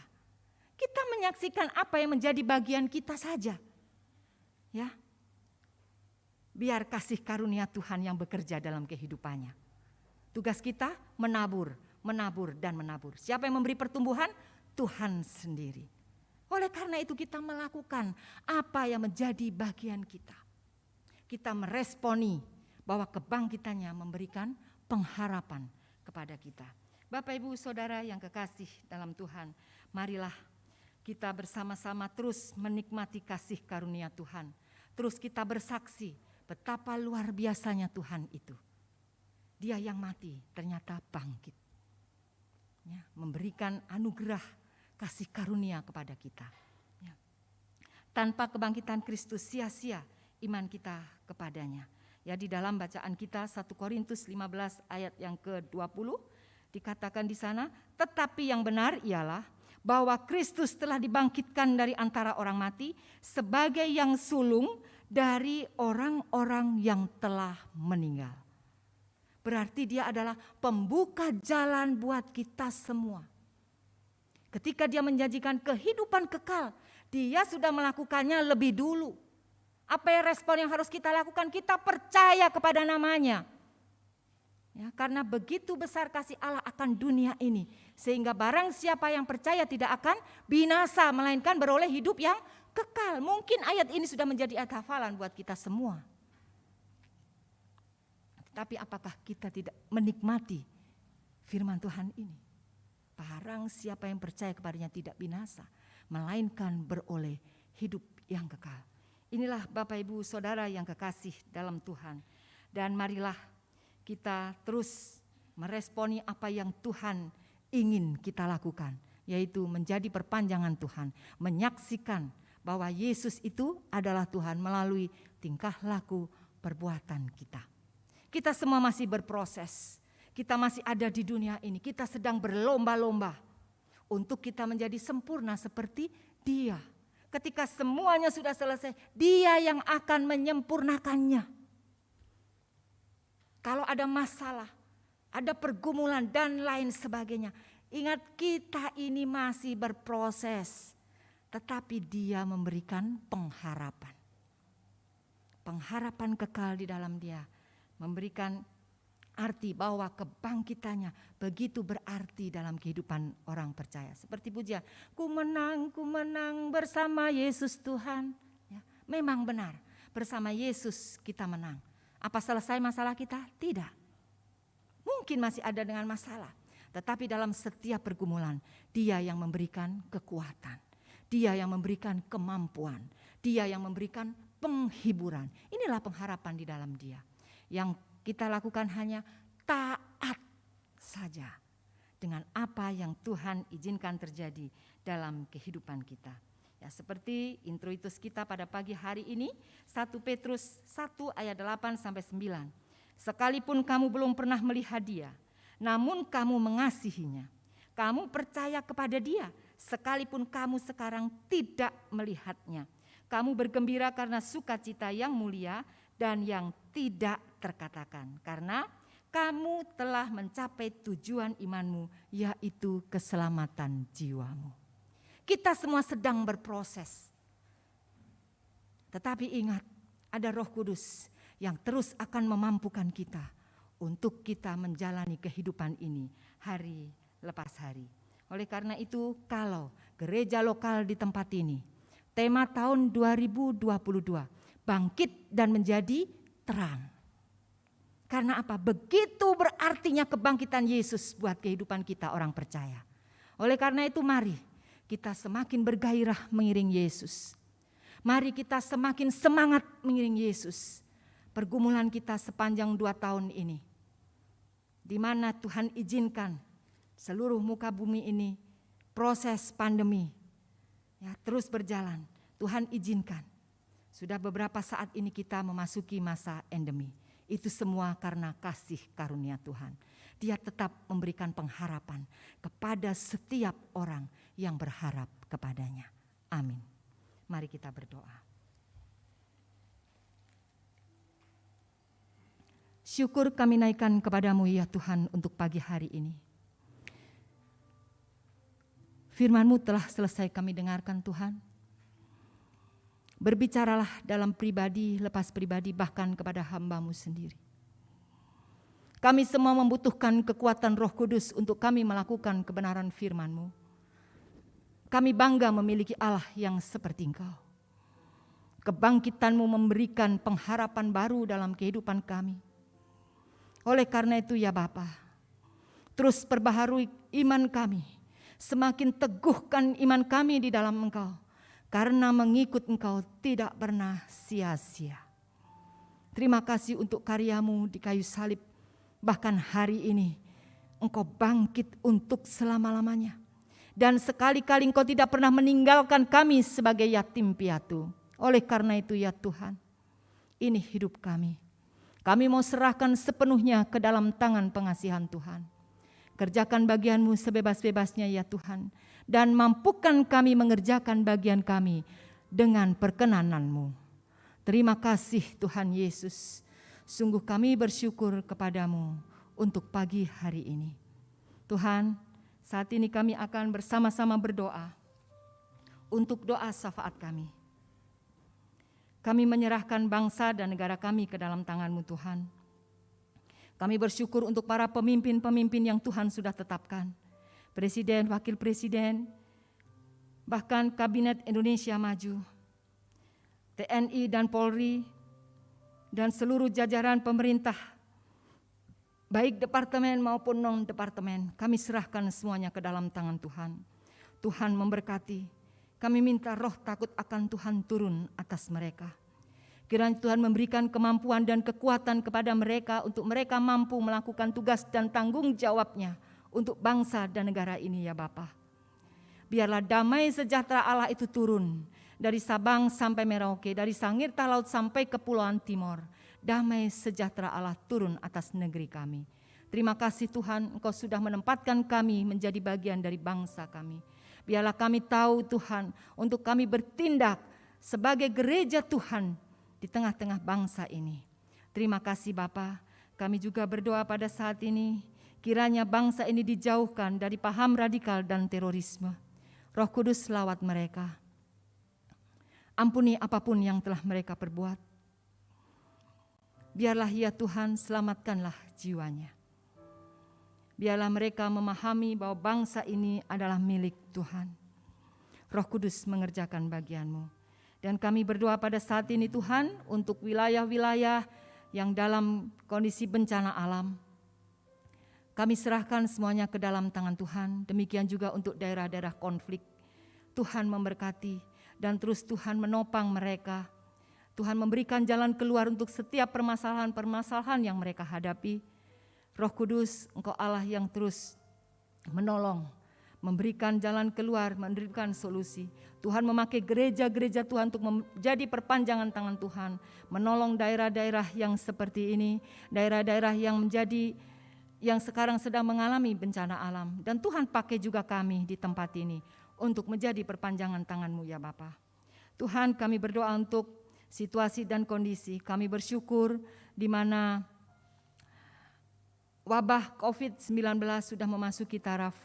Kita menyaksikan apa yang menjadi bagian kita saja. Ya. Biar kasih karunia Tuhan yang bekerja dalam kehidupannya. Tugas kita menabur, menabur dan menabur. Siapa yang memberi pertumbuhan? Tuhan sendiri. Oleh karena itu kita melakukan apa yang menjadi bagian kita. Kita meresponi bahwa kebangkitannya memberikan pengharapan kepada kita. Bapak Ibu Saudara yang kekasih dalam Tuhan, marilah kita bersama-sama terus menikmati kasih karunia Tuhan. Terus kita bersaksi betapa luar biasanya Tuhan itu. Dia yang mati ternyata bangkit. Ya, memberikan anugerah kasih karunia kepada kita. Ya. Tanpa kebangkitan Kristus sia-sia iman kita kepadanya. Ya, di dalam bacaan kita 1 Korintus 15 ayat yang ke-20 dikatakan di sana, tetapi yang benar ialah bahwa Kristus telah dibangkitkan dari antara orang mati sebagai yang sulung dari orang-orang yang telah meninggal. Berarti Dia adalah pembuka jalan buat kita semua. Ketika Dia menjanjikan kehidupan kekal, Dia sudah melakukannya lebih dulu. Apa yang respon yang harus kita lakukan? Kita percaya kepada namanya. Ya, karena begitu besar kasih Allah akan dunia ini. Sehingga barang siapa yang percaya tidak akan binasa, melainkan beroleh hidup yang kekal. Mungkin ayat ini sudah menjadi ayat hafalan buat kita semua. Tapi apakah kita tidak menikmati firman Tuhan ini? Barang siapa yang percaya kepadanya tidak binasa, melainkan beroleh hidup yang kekal. Inilah Bapak Ibu Saudara yang kekasih dalam Tuhan. Dan marilah kita terus meresponi apa yang Tuhan ingin kita lakukan. Yaitu menjadi perpanjangan Tuhan. Menyaksikan bahwa Yesus itu adalah Tuhan melalui tingkah laku perbuatan kita. Kita semua masih berproses. Kita masih ada di dunia ini. Kita sedang berlomba-lomba untuk kita menjadi sempurna seperti Dia. Ketika semuanya sudah selesai, Dia yang akan menyempurnakannya. Kalau ada masalah, ada pergumulan dan lain sebagainya, ingat kita ini masih berproses. Tetapi Dia memberikan pengharapan. Pengharapan kekal di dalam Dia. Memberikan arti bahwa kebangkitannya begitu berarti dalam kehidupan orang percaya. Seperti pujian, ku menang bersama Yesus Tuhan. Ya, Memang benar, bersama Yesus kita menang. Apa selesai masalah kita? Tidak. Mungkin masih ada dengan masalah. Tetapi dalam setiap pergumulan, Dia yang memberikan kekuatan. Dia yang memberikan kemampuan. Dia yang memberikan penghiburan. Inilah pengharapan di dalam Dia. Yang kita lakukan hanya taat saja dengan apa yang Tuhan izinkan terjadi dalam kehidupan kita. Ya, seperti introitus kita pada pagi hari ini, 1 Petrus 1 ayat 8 sampai 9. Sekalipun kamu belum pernah melihat Dia, namun kamu mengasihinya. Kamu percaya kepada Dia, sekalipun kamu sekarang tidak melihatnya. Kamu bergembira karena sukacita yang mulia dan yang tidak terkatakan. Karena kamu telah mencapai tujuan imanmu, yaitu keselamatan jiwamu. Kita semua sedang berproses. Tetapi ingat, ada Roh Kudus yang terus akan memampukan kita untuk kita menjalani kehidupan ini hari lepas hari. Oleh karena itu, kalau gereja lokal di tempat ini, tema tahun 2022, bangkit dan menjadi terang. Karena apa? Begitu berartinya kebangkitan Yesus buat kehidupan kita orang percaya. Oleh karena itu mari kita semakin bergairah mengiring Yesus. Mari kita semakin semangat mengiring Yesus. Pergumulan kita sepanjang 2 tahun ini, di mana Tuhan izinkan seluruh muka bumi ini proses pandemi ya terus berjalan. Tuhan izinkan. Sudah beberapa saat ini kita memasuki masa endemi. Itu semua karena kasih karunia Tuhan. Dia tetap memberikan pengharapan kepada setiap orang yang berharap kepadanya. Amin. Mari kita berdoa. Syukur kami naikkan kepadamu ya Tuhan untuk pagi hari ini. Firman-Mu telah selesai kami dengarkan Tuhan. Berbicaralah dalam pribadi, lepas pribadi, bahkan kepada hamba-Mu sendiri. Kami semua membutuhkan kekuatan Roh Kudus untuk kami melakukan kebenaran firman-Mu. Kami bangga memiliki Allah yang seperti Engkau. Kebangkitan-Mu memberikan pengharapan baru dalam kehidupan kami. Oleh karena itu ya Bapa, terus perbaharui iman kami. Semakin teguhkan iman kami di dalam Engkau. Karena mengikut Engkau tidak pernah sia-sia. Terima kasih untuk karya-Mu di kayu salib. Bahkan hari ini Engkau bangkit untuk selama-lamanya. Dan sekali-kali Engkau tidak pernah meninggalkan kami sebagai yatim piatu. Oleh karena itu ya Tuhan, ini hidup kami. Kami mau serahkan sepenuhnya ke dalam tangan pengasihan Tuhan. Kerjakan bagian-Mu sebebas-bebasnya ya Tuhan. Dan mampukan kami mengerjakan bagian kami dengan perkenanan-Mu. Terima kasih Tuhan Yesus. Sungguh kami bersyukur kepadamu untuk pagi hari ini. Tuhan, saat ini kami akan bersama-sama berdoa untuk doa syafaat kami. Kami menyerahkan bangsa dan negara kami ke dalam tangan-Mu Tuhan. Kami bersyukur untuk para pemimpin-pemimpin yang Tuhan sudah tetapkan. Presiden, wakil presiden, bahkan Kabinet Indonesia Maju, TNI dan Polri, dan seluruh jajaran pemerintah, baik departemen maupun non-departemen, kami serahkan semuanya ke dalam tangan Tuhan. Tuhan memberkati, kami minta roh takut akan Tuhan turun atas mereka. Kiranya Tuhan memberikan kemampuan dan kekuatan kepada mereka untuk mereka mampu melakukan tugas dan tanggung jawabnya untuk bangsa dan negara ini ya Bapa. Biarlah damai sejahtera Allah itu turun dari Sabang sampai Merauke, dari Sangirta Laut sampai Kepulauan Timor. Damai sejahtera Allah turun atas negeri kami. Terima kasih Tuhan, Engkau sudah menempatkan kami menjadi bagian dari bangsa kami. Biarlah kami tahu Tuhan, untuk kami bertindak sebagai gereja Tuhan di tengah-tengah bangsa ini. Terima kasih Bapa. Kami juga berdoa pada saat ini, kiranya bangsa ini dijauhkan dari paham radikal dan terorisme. Roh Kudus lawat mereka. Ampuni apapun yang telah mereka perbuat. Biarlah ya Tuhan, selamatkanlah jiwanya. Biarlah mereka memahami bahwa bangsa ini adalah milik Tuhan. Roh Kudus mengerjakan bagian-Mu. Dan kami berdoa pada saat ini Tuhan untuk wilayah-wilayah yang dalam kondisi bencana alam. Kami serahkan semuanya ke dalam tangan Tuhan. Demikian juga untuk daerah-daerah konflik. Tuhan memberkati dan terus Tuhan menopang mereka. Tuhan memberikan jalan keluar untuk setiap permasalahan-permasalahan yang mereka hadapi. Roh Kudus, Engkau Allah yang terus menolong, memberikan jalan keluar, memberikan solusi. Tuhan memakai gereja-gereja Tuhan untuk menjadi perpanjangan tangan Tuhan, menolong daerah-daerah yang seperti ini, daerah-daerah yang sekarang sedang mengalami bencana alam. Dan Tuhan pakai juga kami di tempat ini untuk menjadi perpanjangan tangan-Mu ya Bapa. Tuhan, kami berdoa untuk situasi dan kondisi. Kami bersyukur di mana wabah COVID-19 sudah memasuki taraf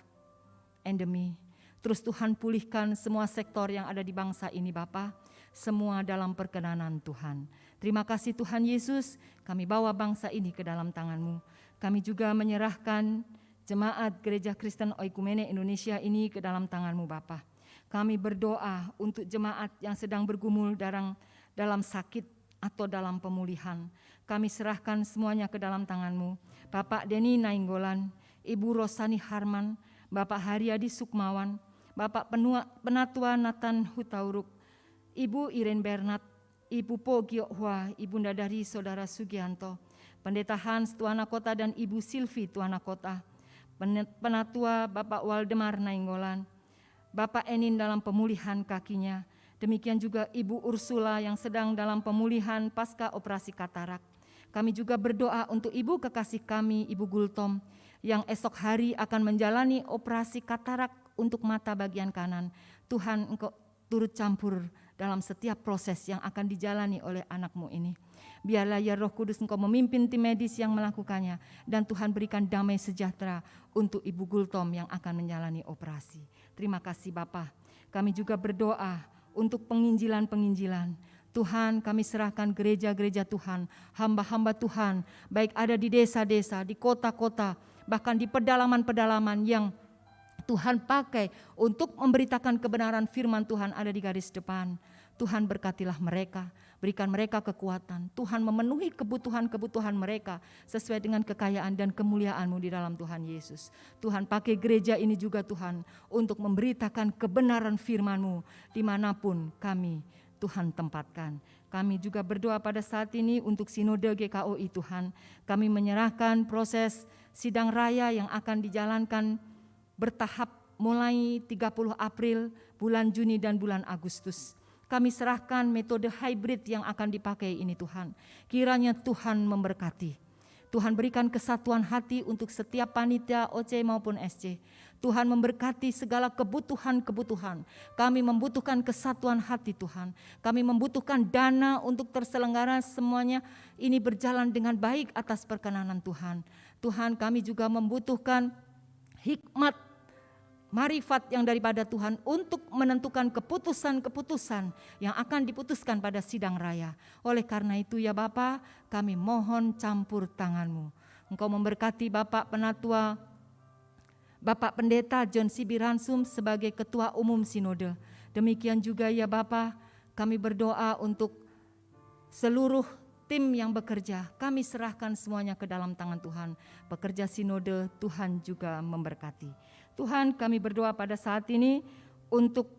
endemi. Terus Tuhan pulihkan semua sektor yang ada di bangsa ini Bapa, semua dalam perkenanan Tuhan. Terima kasih Tuhan Yesus, kami bawa bangsa ini ke dalam tangan-Mu. Kami juga menyerahkan jemaat Gereja Kristen Oikumene Indonesia ini ke dalam tangan-Mu Bapa. Kami berdoa untuk jemaat yang sedang bergumul dalam sakit atau dalam pemulihan. Kami serahkan semuanya ke dalam tangan-Mu. Bapak Denny Nainggolan, Ibu Rosani Harman, Bapak Haryadi Sukmawan, Bapak Penatua Nathan Hutauruk, Ibu Irene Bernat, Ibu Po Giokhwa, Ibunda dari Saudara Sugianto, Pendeta Hans Tuana Kota dan Ibu Silvi Tuana Kota, Penatua Bapak Waldemar Nainggolan, Bapak Enin dalam pemulihan kakinya, demikian juga Ibu Ursula yang sedang dalam pemulihan pasca operasi katarak. Kami juga berdoa untuk Ibu kekasih kami, Ibu Gultom, yang esok hari akan menjalani operasi katarak untuk mata bagian kanan. Tuhan, Engkau turut campur dalam setiap proses yang akan dijalani oleh anak-Mu ini. Biarlah ya Roh Kudus Engkau memimpin tim medis yang melakukannya, dan Tuhan berikan damai sejahtera untuk Ibu Gultom yang akan menjalani operasi. Terima kasih Bapa. Kami juga berdoa untuk penginjilan-penginjilan. Tuhan, kami serahkan gereja-gereja Tuhan, hamba-hamba Tuhan, baik ada di desa-desa, di kota-kota, bahkan di pedalaman-pedalaman yang Tuhan pakai untuk memberitakan kebenaran firman Tuhan ada di garis depan. Tuhan berkatilah mereka, berikan mereka kekuatan. Tuhan memenuhi kebutuhan-kebutuhan mereka sesuai dengan kekayaan dan kemuliaan-Mu di dalam Tuhan Yesus. Tuhan pakai gereja ini juga Tuhan untuk memberitakan kebenaran firman-Mu dimanapun kami Tuhan tempatkan. Kami juga berdoa pada saat ini untuk Sinode GKOI Tuhan. Kami menyerahkan proses sidang raya yang akan dijalankan bertahap mulai 30 April, bulan Juni dan bulan Agustus. Kami serahkan metode hybrid yang akan dipakai ini Tuhan. Kiranya Tuhan memberkati. Tuhan berikan kesatuan hati untuk setiap panitia OC maupun SC. Tuhan memberkati segala kebutuhan-kebutuhan. Kami membutuhkan kesatuan hati Tuhan. Kami membutuhkan dana untuk terselenggara semuanya ini berjalan dengan baik atas perkenanan Tuhan. Tuhan, kami juga membutuhkan hikmat, marifat yang daripada Tuhan untuk menentukan keputusan-keputusan yang akan diputuskan pada sidang raya. Oleh karena itu ya Bapa, kami mohon campur tangan-Mu. Engkau memberkati Bapak Penatua, Bapak Pendeta John Sibiransum sebagai Ketua Umum Sinode. Demikian juga ya Bapa, kami berdoa untuk seluruh tim yang bekerja. Kami serahkan semuanya ke dalam tangan Tuhan. Pekerja Sinode, Tuhan juga memberkati. Tuhan, kami berdoa pada saat ini untuk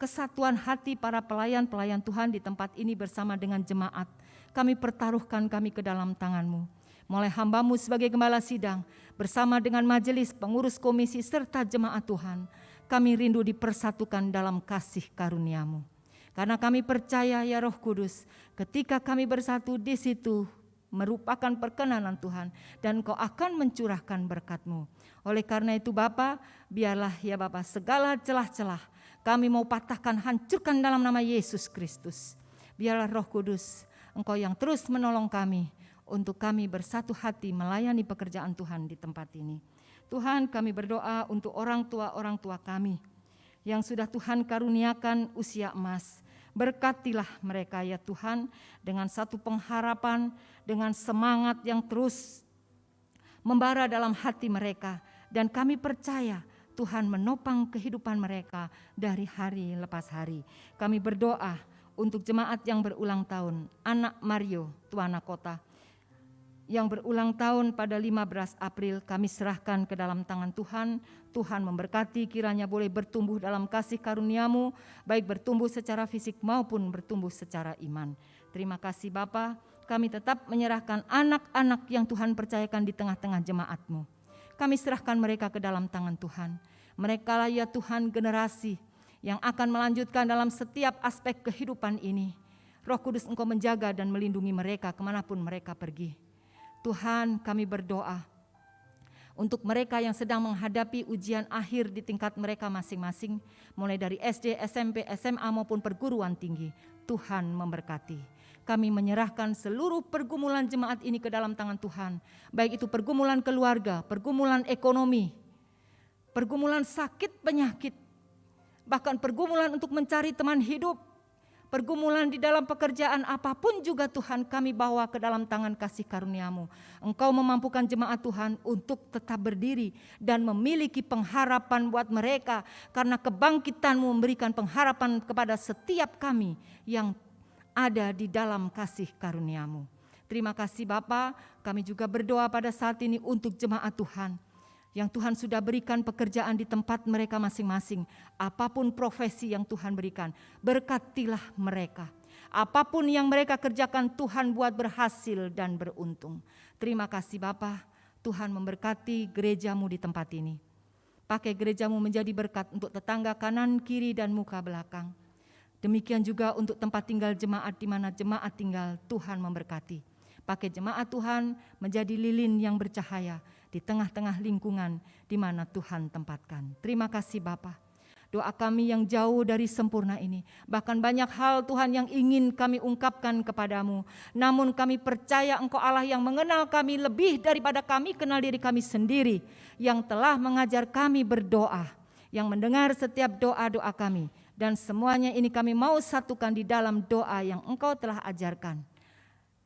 kesatuan hati para pelayan-pelayan Tuhan di tempat ini bersama dengan jemaat. Kami pertaruhkan kami ke dalam tangan-Mu. Mulai hamba-Mu sebagai gembala sidang, bersama dengan majelis, pengurus komisi, serta jemaat Tuhan. Kami rindu dipersatukan dalam kasih karunia-Mu. Karena kami percaya ya Roh Kudus, ketika kami bersatu di situ merupakan perkenanan Tuhan, dan Engkau akan mencurahkan berkat-Mu. Oleh karena itu Bapa, biarlah ya Bapa segala celah-celah kami mau patahkan, hancurkan dalam nama Yesus Kristus. Biarlah Roh Kudus, Engkau yang terus menolong kami untuk kami bersatu hati melayani pekerjaan Tuhan di tempat ini. Tuhan, kami berdoa untuk orang tua kami yang sudah Tuhan karuniakan usia emas. Berkatilah mereka ya Tuhan dengan satu pengharapan, dengan semangat yang terus membara dalam hati mereka. Dan kami percaya Tuhan menopang kehidupan mereka dari hari lepas hari. Kami berdoa untuk jemaat yang berulang tahun, anak Mario, Tuana Kota, yang berulang tahun pada 15 April, kami serahkan ke dalam tangan Tuhan. Tuhan memberkati, kiranya boleh bertumbuh dalam kasih karunia-Mu, baik bertumbuh secara fisik maupun bertumbuh secara iman. Terima kasih Bapa, kami tetap menyerahkan anak-anak yang Tuhan percayakan di tengah-tengah jemaat-Mu. Kami serahkan mereka ke dalam tangan Tuhan. Mereka lah ya Tuhan generasi yang akan melanjutkan dalam setiap aspek kehidupan ini. Roh Kudus Engkau menjaga dan melindungi mereka kemanapun mereka pergi. Tuhan, kami berdoa untuk mereka yang sedang menghadapi ujian akhir di tingkat mereka masing-masing, mulai dari SD, SMP, SMA maupun perguruan tinggi. Tuhan memberkati. Kami menyerahkan seluruh pergumulan jemaat ini ke dalam tangan Tuhan, baik itu pergumulan keluarga, pergumulan ekonomi, pergumulan sakit penyakit, bahkan pergumulan untuk mencari teman hidup, pergumulan di dalam pekerjaan apapun juga Tuhan kami bawa ke dalam tangan kasih karunia-Mu. Engkau memampukan jemaat Tuhan untuk tetap berdiri dan memiliki pengharapan buat mereka, karena kebangkitan-Mu memberikan pengharapan kepada setiap kami yang ada di dalam kasih karunia-Mu. Terima kasih Bapa, kami juga berdoa pada saat ini untuk jemaat Tuhan yang Tuhan sudah berikan pekerjaan di tempat mereka masing-masing. Apapun profesi yang Tuhan berikan, berkatilah mereka. Apapun yang mereka kerjakan, Tuhan buat berhasil dan beruntung. Terima kasih Bapa, Tuhan memberkati gereja-Mu di tempat ini. Pakai gereja-Mu menjadi berkat untuk tetangga kanan, kiri, dan muka belakang. Demikian juga untuk tempat tinggal jemaat di mana jemaat tinggal, Tuhan memberkati. Pakai jemaat Tuhan menjadi lilin yang bercahaya di tengah-tengah lingkungan di mana Tuhan tempatkan. Terima kasih Bapa. Doa kami yang jauh dari sempurna ini, bahkan banyak hal Tuhan yang ingin kami ungkapkan kepadamu, namun kami percaya Engkau Allah yang mengenal kami lebih daripada kami kenal diri kami sendiri, yang telah mengajar kami berdoa, yang mendengar setiap doa-doa kami, dan semuanya ini kami mau satukan di dalam doa yang Engkau telah ajarkan.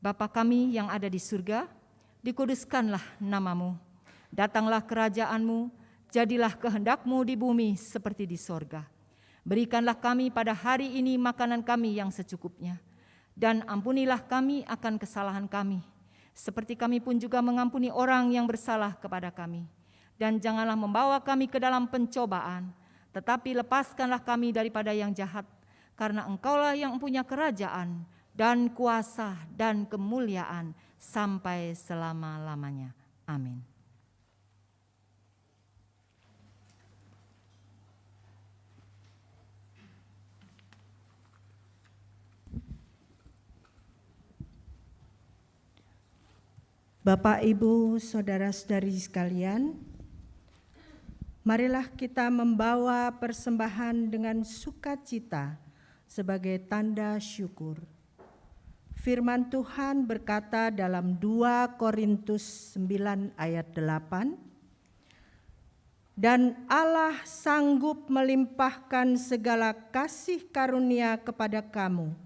Bapa kami yang ada di surga, dikuduskanlah nama-Mu. Datanglah kerajaan-Mu, jadilah kehendak-Mu di bumi seperti di sorga. Berikanlah kami pada hari ini makanan kami yang secukupnya. Dan ampunilah kami akan kesalahan kami, seperti kami pun juga mengampuni orang yang bersalah kepada kami. Dan janganlah membawa kami ke dalam pencobaan, tetapi lepaskanlah kami daripada yang jahat, karena Engkaulah yang mempunyai kerajaan dan kuasa dan kemuliaan sampai selama-lamanya. Amin.
Bapak, Ibu, saudara-saudari sekalian, marilah kita membawa persembahan dengan sukacita sebagai tanda syukur. Firman Tuhan berkata dalam 2 Korintus 9 ayat 8, dan Allah sanggup melimpahkan segala kasih karunia kepada kamu,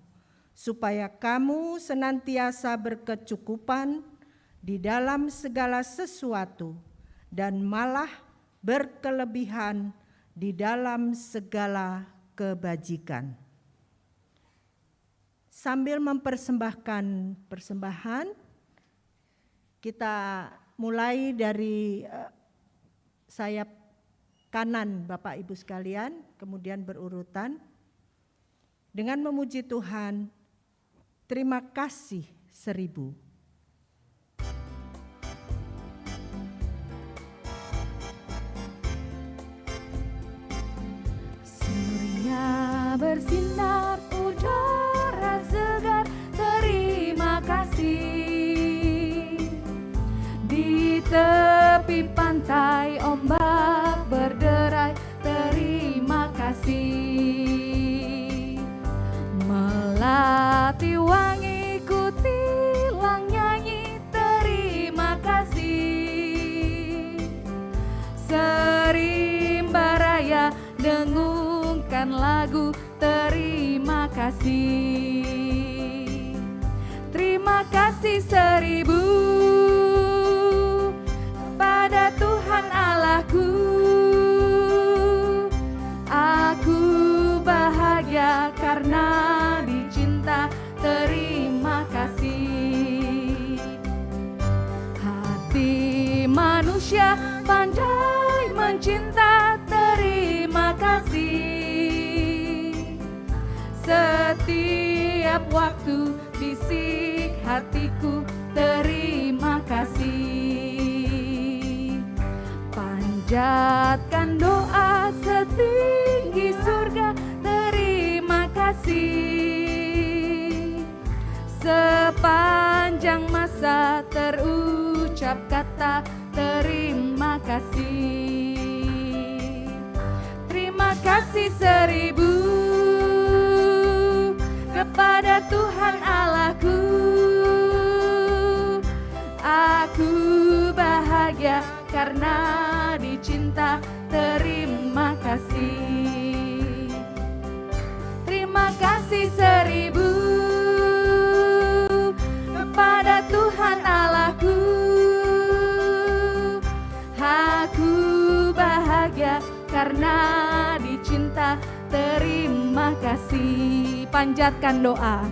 supaya kamu senantiasa berkecukupan di dalam segala sesuatu dan malah berkelebihan di dalam segala kebajikan. Sambil mempersembahkan persembahan, kita mulai dari sayap kanan Bapak Ibu sekalian, kemudian berurutan dengan memuji Tuhan. Terima kasih 1000.
Surya bersinar, udara segar, terima kasih. Di tepi pantai ombak berderai, terima kasih. Melati wangi kutilang nyanyi, terima kasih. Serimba raya dengungkan lagu, terima kasih. Terima kasih 1000 pada Tuhan Allahku. Aku bahagia karena dicintai manusia pandai mencinta, terima kasih. Setiap waktu bisik hatiku, terima kasih. Panjatkan doa setinggi surga, terima kasih. Sepanjang masa terucap kata terima kasih. Terima kasih 1000 kepada Tuhan Allahku. Aku bahagia karena dicinta, terima kasih. Terima kasih 1000 kepada Tuhan Allahku. Aku bahagia karena dicinta, terima kasih. Panjatkan doa.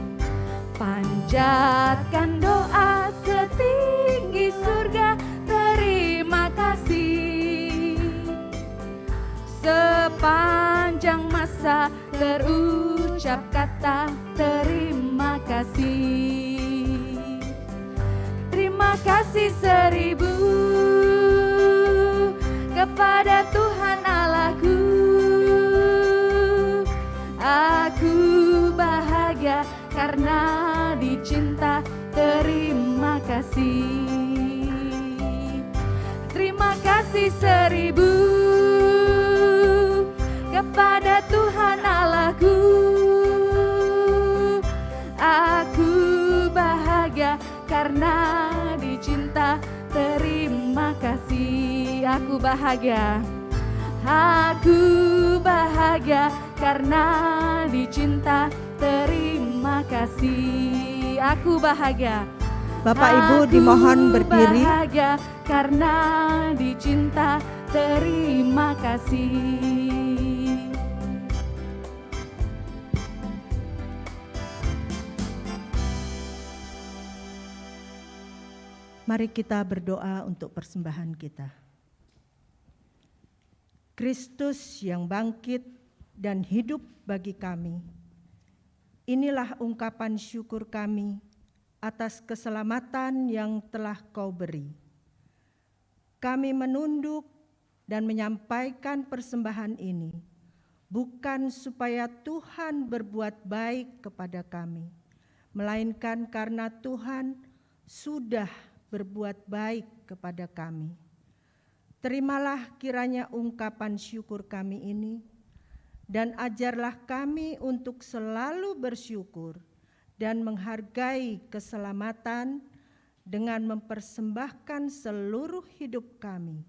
Panjatkan doa setinggi surga, terima kasih. Sepanjang masa terucap kata terima kasih. Terima kasih 1000 kepada Tuhan Allahku. Aku bahagia karena dicinta, terima kasih. Terima kasih 1000 kepada Tuhan Allahku. Aku bahagia karena dicinta, terima kasih. Aku bahagia. Aku bahagia karena dicinta, terima kasih. Aku bahagia.
Bapak Ibu dimohon berdiri.
Aku bahagia karena dicinta, terima kasih.
Mari kita berdoa untuk persembahan kita. Kristus yang bangkit dan hidup bagi kami, inilah ungkapan syukur kami atas keselamatan yang telah Kau beri. Kami menunduk dan menyampaikan persembahan ini, bukan supaya Tuhan berbuat baik kepada kami, melainkan karena Tuhan sudah berbuat baik kepada kami. Terimalah kiranya ungkapan syukur kami ini, dan ajarlah kami untuk selalu bersyukur dan menghargai keselamatan dengan mempersembahkan seluruh hidup kami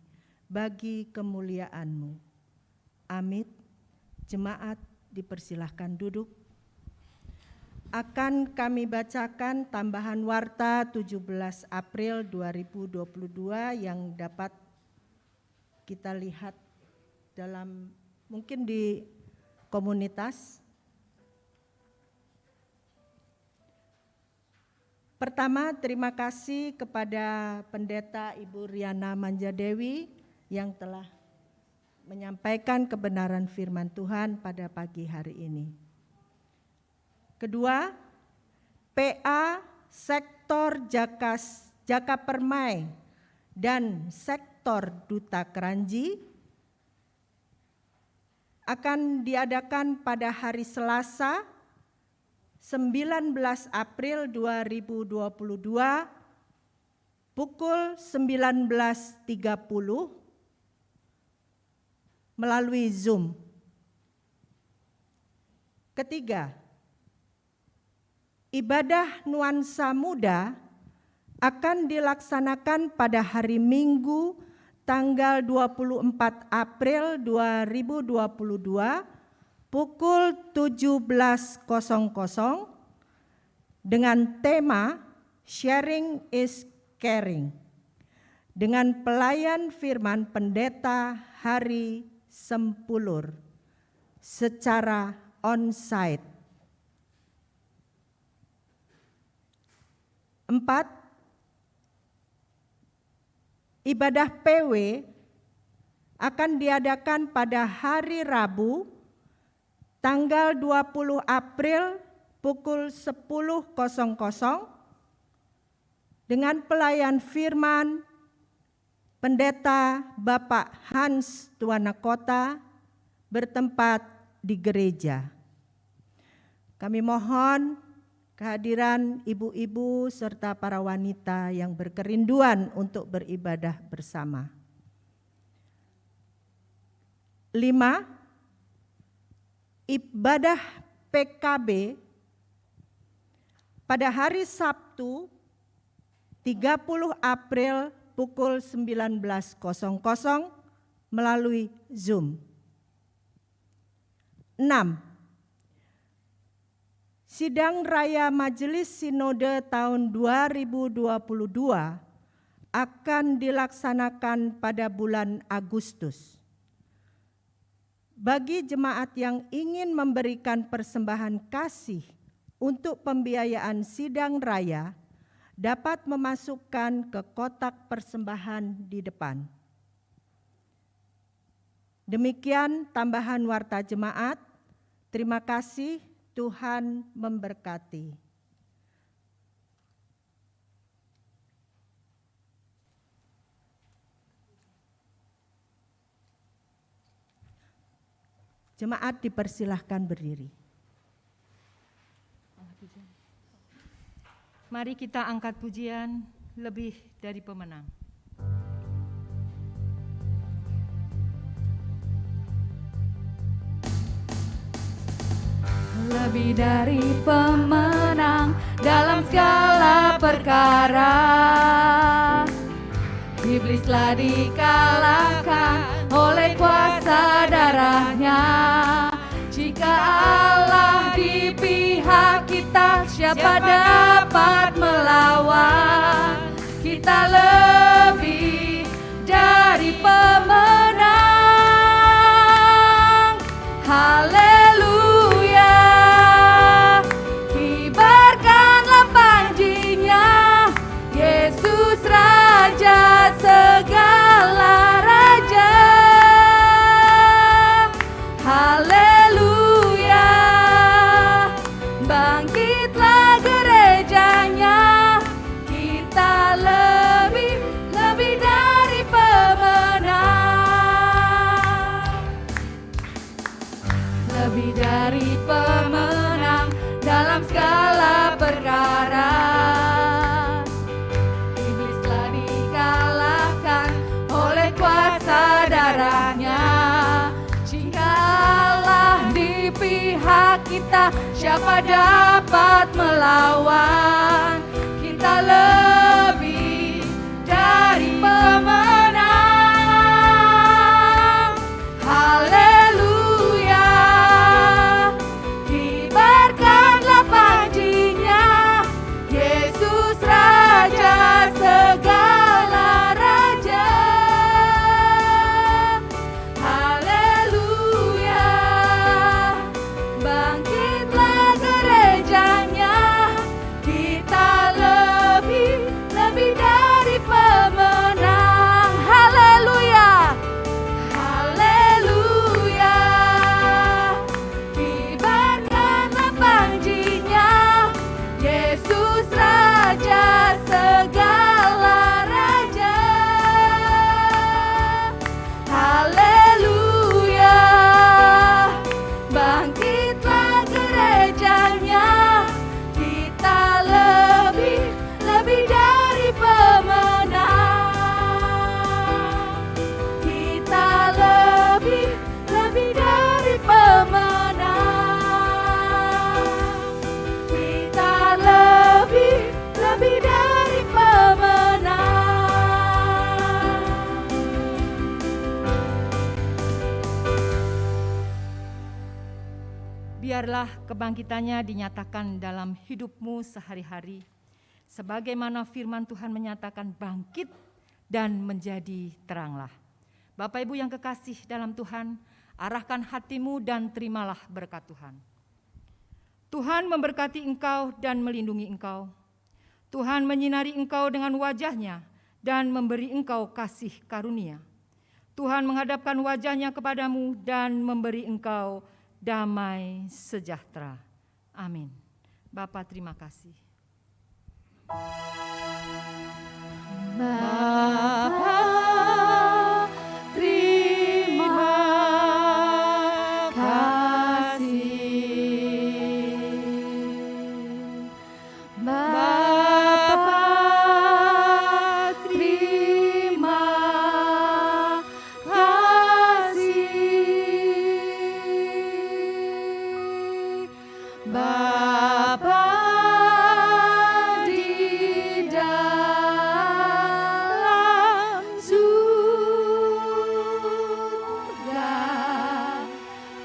bagi kemuliaan-Mu. Amin. Jemaat dipersilahkan duduk. Akan kami bacakan tambahan warta 17 April 2022 yang dapat kita lihat dalam mungkin di komunitas. Pertama, terima kasih kepada Pendeta Ibu Riana Manjadewi yang telah menyampaikan kebenaran firman Tuhan pada pagi hari ini. Kedua, PA Sektor Jakapermai dan Sektor Duta Keranji akan diadakan pada hari Selasa 19 April 2022 pukul 19.30 melalui Zoom. Ketiga, ibadah nuansa muda akan dilaksanakan pada hari Minggu tanggal 24 April 2022 pukul 17.00 dengan tema Sharing is Caring dengan pelayan firman Pendeta Hari Sempulur secara on-site. 4. ibadah PW akan diadakan pada hari Rabu, tanggal 20 April pukul 10.00 dengan pelayan firman Pendeta Bapak Hans Tuanakota bertempat di gereja. Kami mohon kehadiran ibu-ibu serta para wanita yang berkerinduan untuk beribadah bersama. 5. Ibadah PKB pada hari Sabtu 30 April pukul 19.00 melalui Zoom. 6. Sidang Raya Majelis Sinode tahun 2022 akan dilaksanakan pada bulan Agustus. Bagi jemaat yang ingin memberikan persembahan kasih untuk pembiayaan sidang raya, dapat memasukkan ke kotak persembahan di depan. Demikian tambahan warta jemaat. Terima kasih, Tuhan memberkati. Jemaat dipersilahkan berdiri.
Mari kita angkat pujian lebih dari pemenang.
Lebih dari pemenang dalam segala perkara, iblis telah dikalahkan oleh kuasa darahnya. Jika Allah di pihak kita, siapa dapat melawan? Kita lebih dari pemenang. Haleluya. Kibarkanlah panjinya, Yesus Raja segala raja. Haleluya. Bangkitlah gerejanya, kita lebih dari pemenang. Lebih dari pemenang dalam segala perkara. Iblis telah dikalahkan oleh kuasa darahnya. Jika Allah di pihak kita, siapa dapat melawan? Kita lebih dari pemenang. Haleluya. Kibarkanlah panjinya, Yesus Raja segala raja. Haleluya. Bangkitlah gerejanya, kita lebih dari pemenang. Haleluya. Haleluya. Kibarkanlah panjinya, Yesus Raja segala raja. Haleluya. Bangkitlah gerejanya, kita lebih dari pemenang. Kita lebih dari pemenang. Kita lebih dari pemenang.
Biarlah kebangkitannya dinyatakan dalam hidupmu sehari-hari. Sebagaimana firman Tuhan menyatakan, bangkit dan menjadi teranglah. Bapak Ibu yang kekasih dalam Tuhan, arahkan hatimu dan terimalah berkat Tuhan. Tuhan memberkati engkau dan melindungi engkau. Tuhan menyinari engkau dengan wajah-Nya dan memberi engkau kasih karunia. Tuhan menghadapkan wajahnya kepadamu dan memberi engkau damai sejahtera. Amin. Bapa, terima kasih.
Bapa, terima kasih. Bapa, terima kasih. Bapa di dalam surga,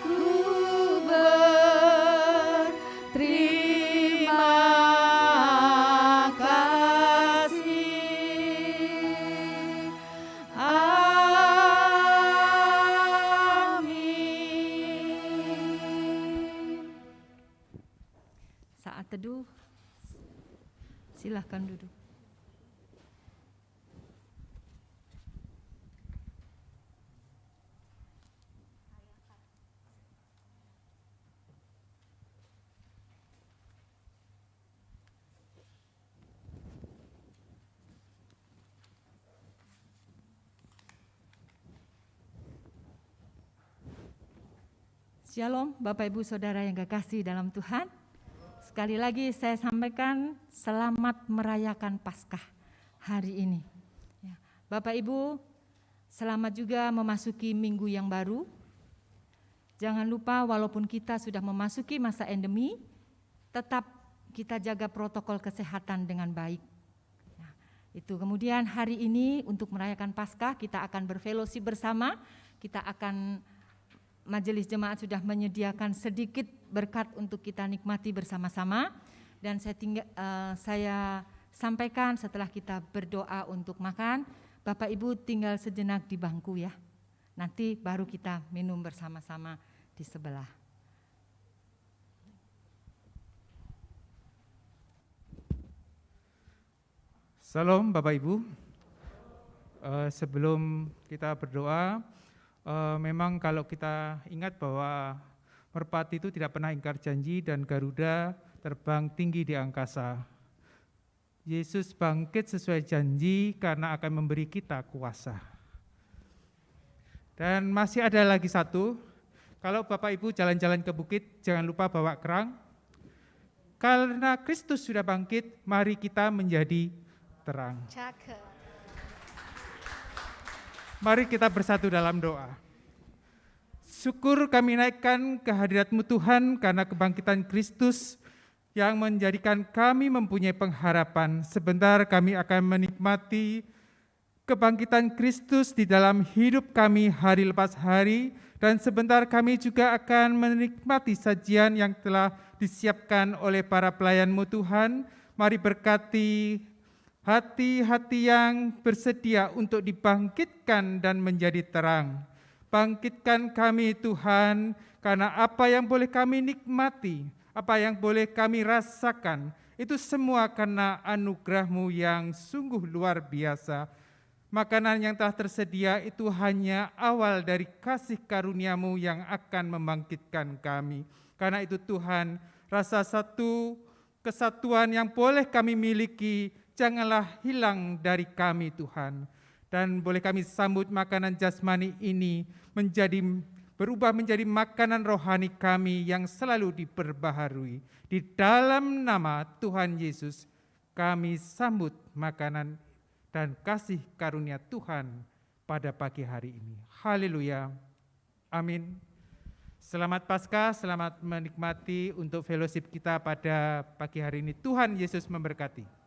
ku berterima kasih. Amin.
Saat teduh, silahkan duduk. Shalom Bapak Ibu Saudara yang kekasih dalam Tuhan. Sekali lagi saya sampaikan selamat merayakan Paskah hari ini. Ya, Bapak Ibu, selamat juga memasuki minggu yang baru. Jangan lupa walaupun kita sudah memasuki masa endemi, tetap kita jaga protokol kesehatan dengan baik. Ya, itu kemudian hari ini untuk merayakan Paskah kita akan berfellowship bersama, kita akan Majelis Jemaat sudah menyediakan sedikit berkat untuk kita nikmati bersama-sama dan saya sampaikan setelah kita berdoa untuk makan, Bapak Ibu tinggal sejenak di bangku ya. Nanti baru kita minum bersama-sama di sebelah.
Salam Bapak Ibu. Sebelum kita berdoa, memang kalau kita ingat bahwa merpati itu tidak pernah ingkar janji dan Garuda terbang tinggi di angkasa. Yesus bangkit sesuai janji karena akan memberi kita kuasa. Dan masih ada lagi satu, kalau Bapak Ibu jalan-jalan ke bukit jangan lupa bawa kerang. Karena Kristus sudah bangkit, mari kita menjadi terang. Mari kita bersatu dalam doa. Syukur kami naikkan kehadirat-Mu Tuhan karena kebangkitan Kristus yang menjadikan kami mempunyai pengharapan. Sebentar kami akan menikmati kebangkitan Kristus di dalam hidup kami hari lepas hari, dan sebentar kami juga akan menikmati sajian yang telah disiapkan oleh para pelayan-Mu Tuhan. Mari berkati hati-hati yang bersedia untuk dibangkitkan dan menjadi terang. Bangkitkan kami Tuhan, karena apa yang boleh kami nikmati, apa yang boleh kami rasakan, itu semua karena anugerah-Mu yang sungguh luar biasa. Makanan yang telah tersedia itu hanya awal dari kasih karunia-Mu yang akan membangkitkan kami. Karena itu Tuhan, rasa satu kesatuan yang boleh kami miliki, janganlah hilang dari kami Tuhan. Dan boleh kami sambut makanan jasmani ini berubah menjadi makanan rohani kami yang selalu diperbaharui. Di dalam nama Tuhan Yesus kami sambut makanan dan kasih karunia Tuhan pada pagi hari ini. Haleluya. Amin. Selamat Paskah, selamat menikmati untuk fellowship kita pada pagi hari ini. Tuhan Yesus memberkati.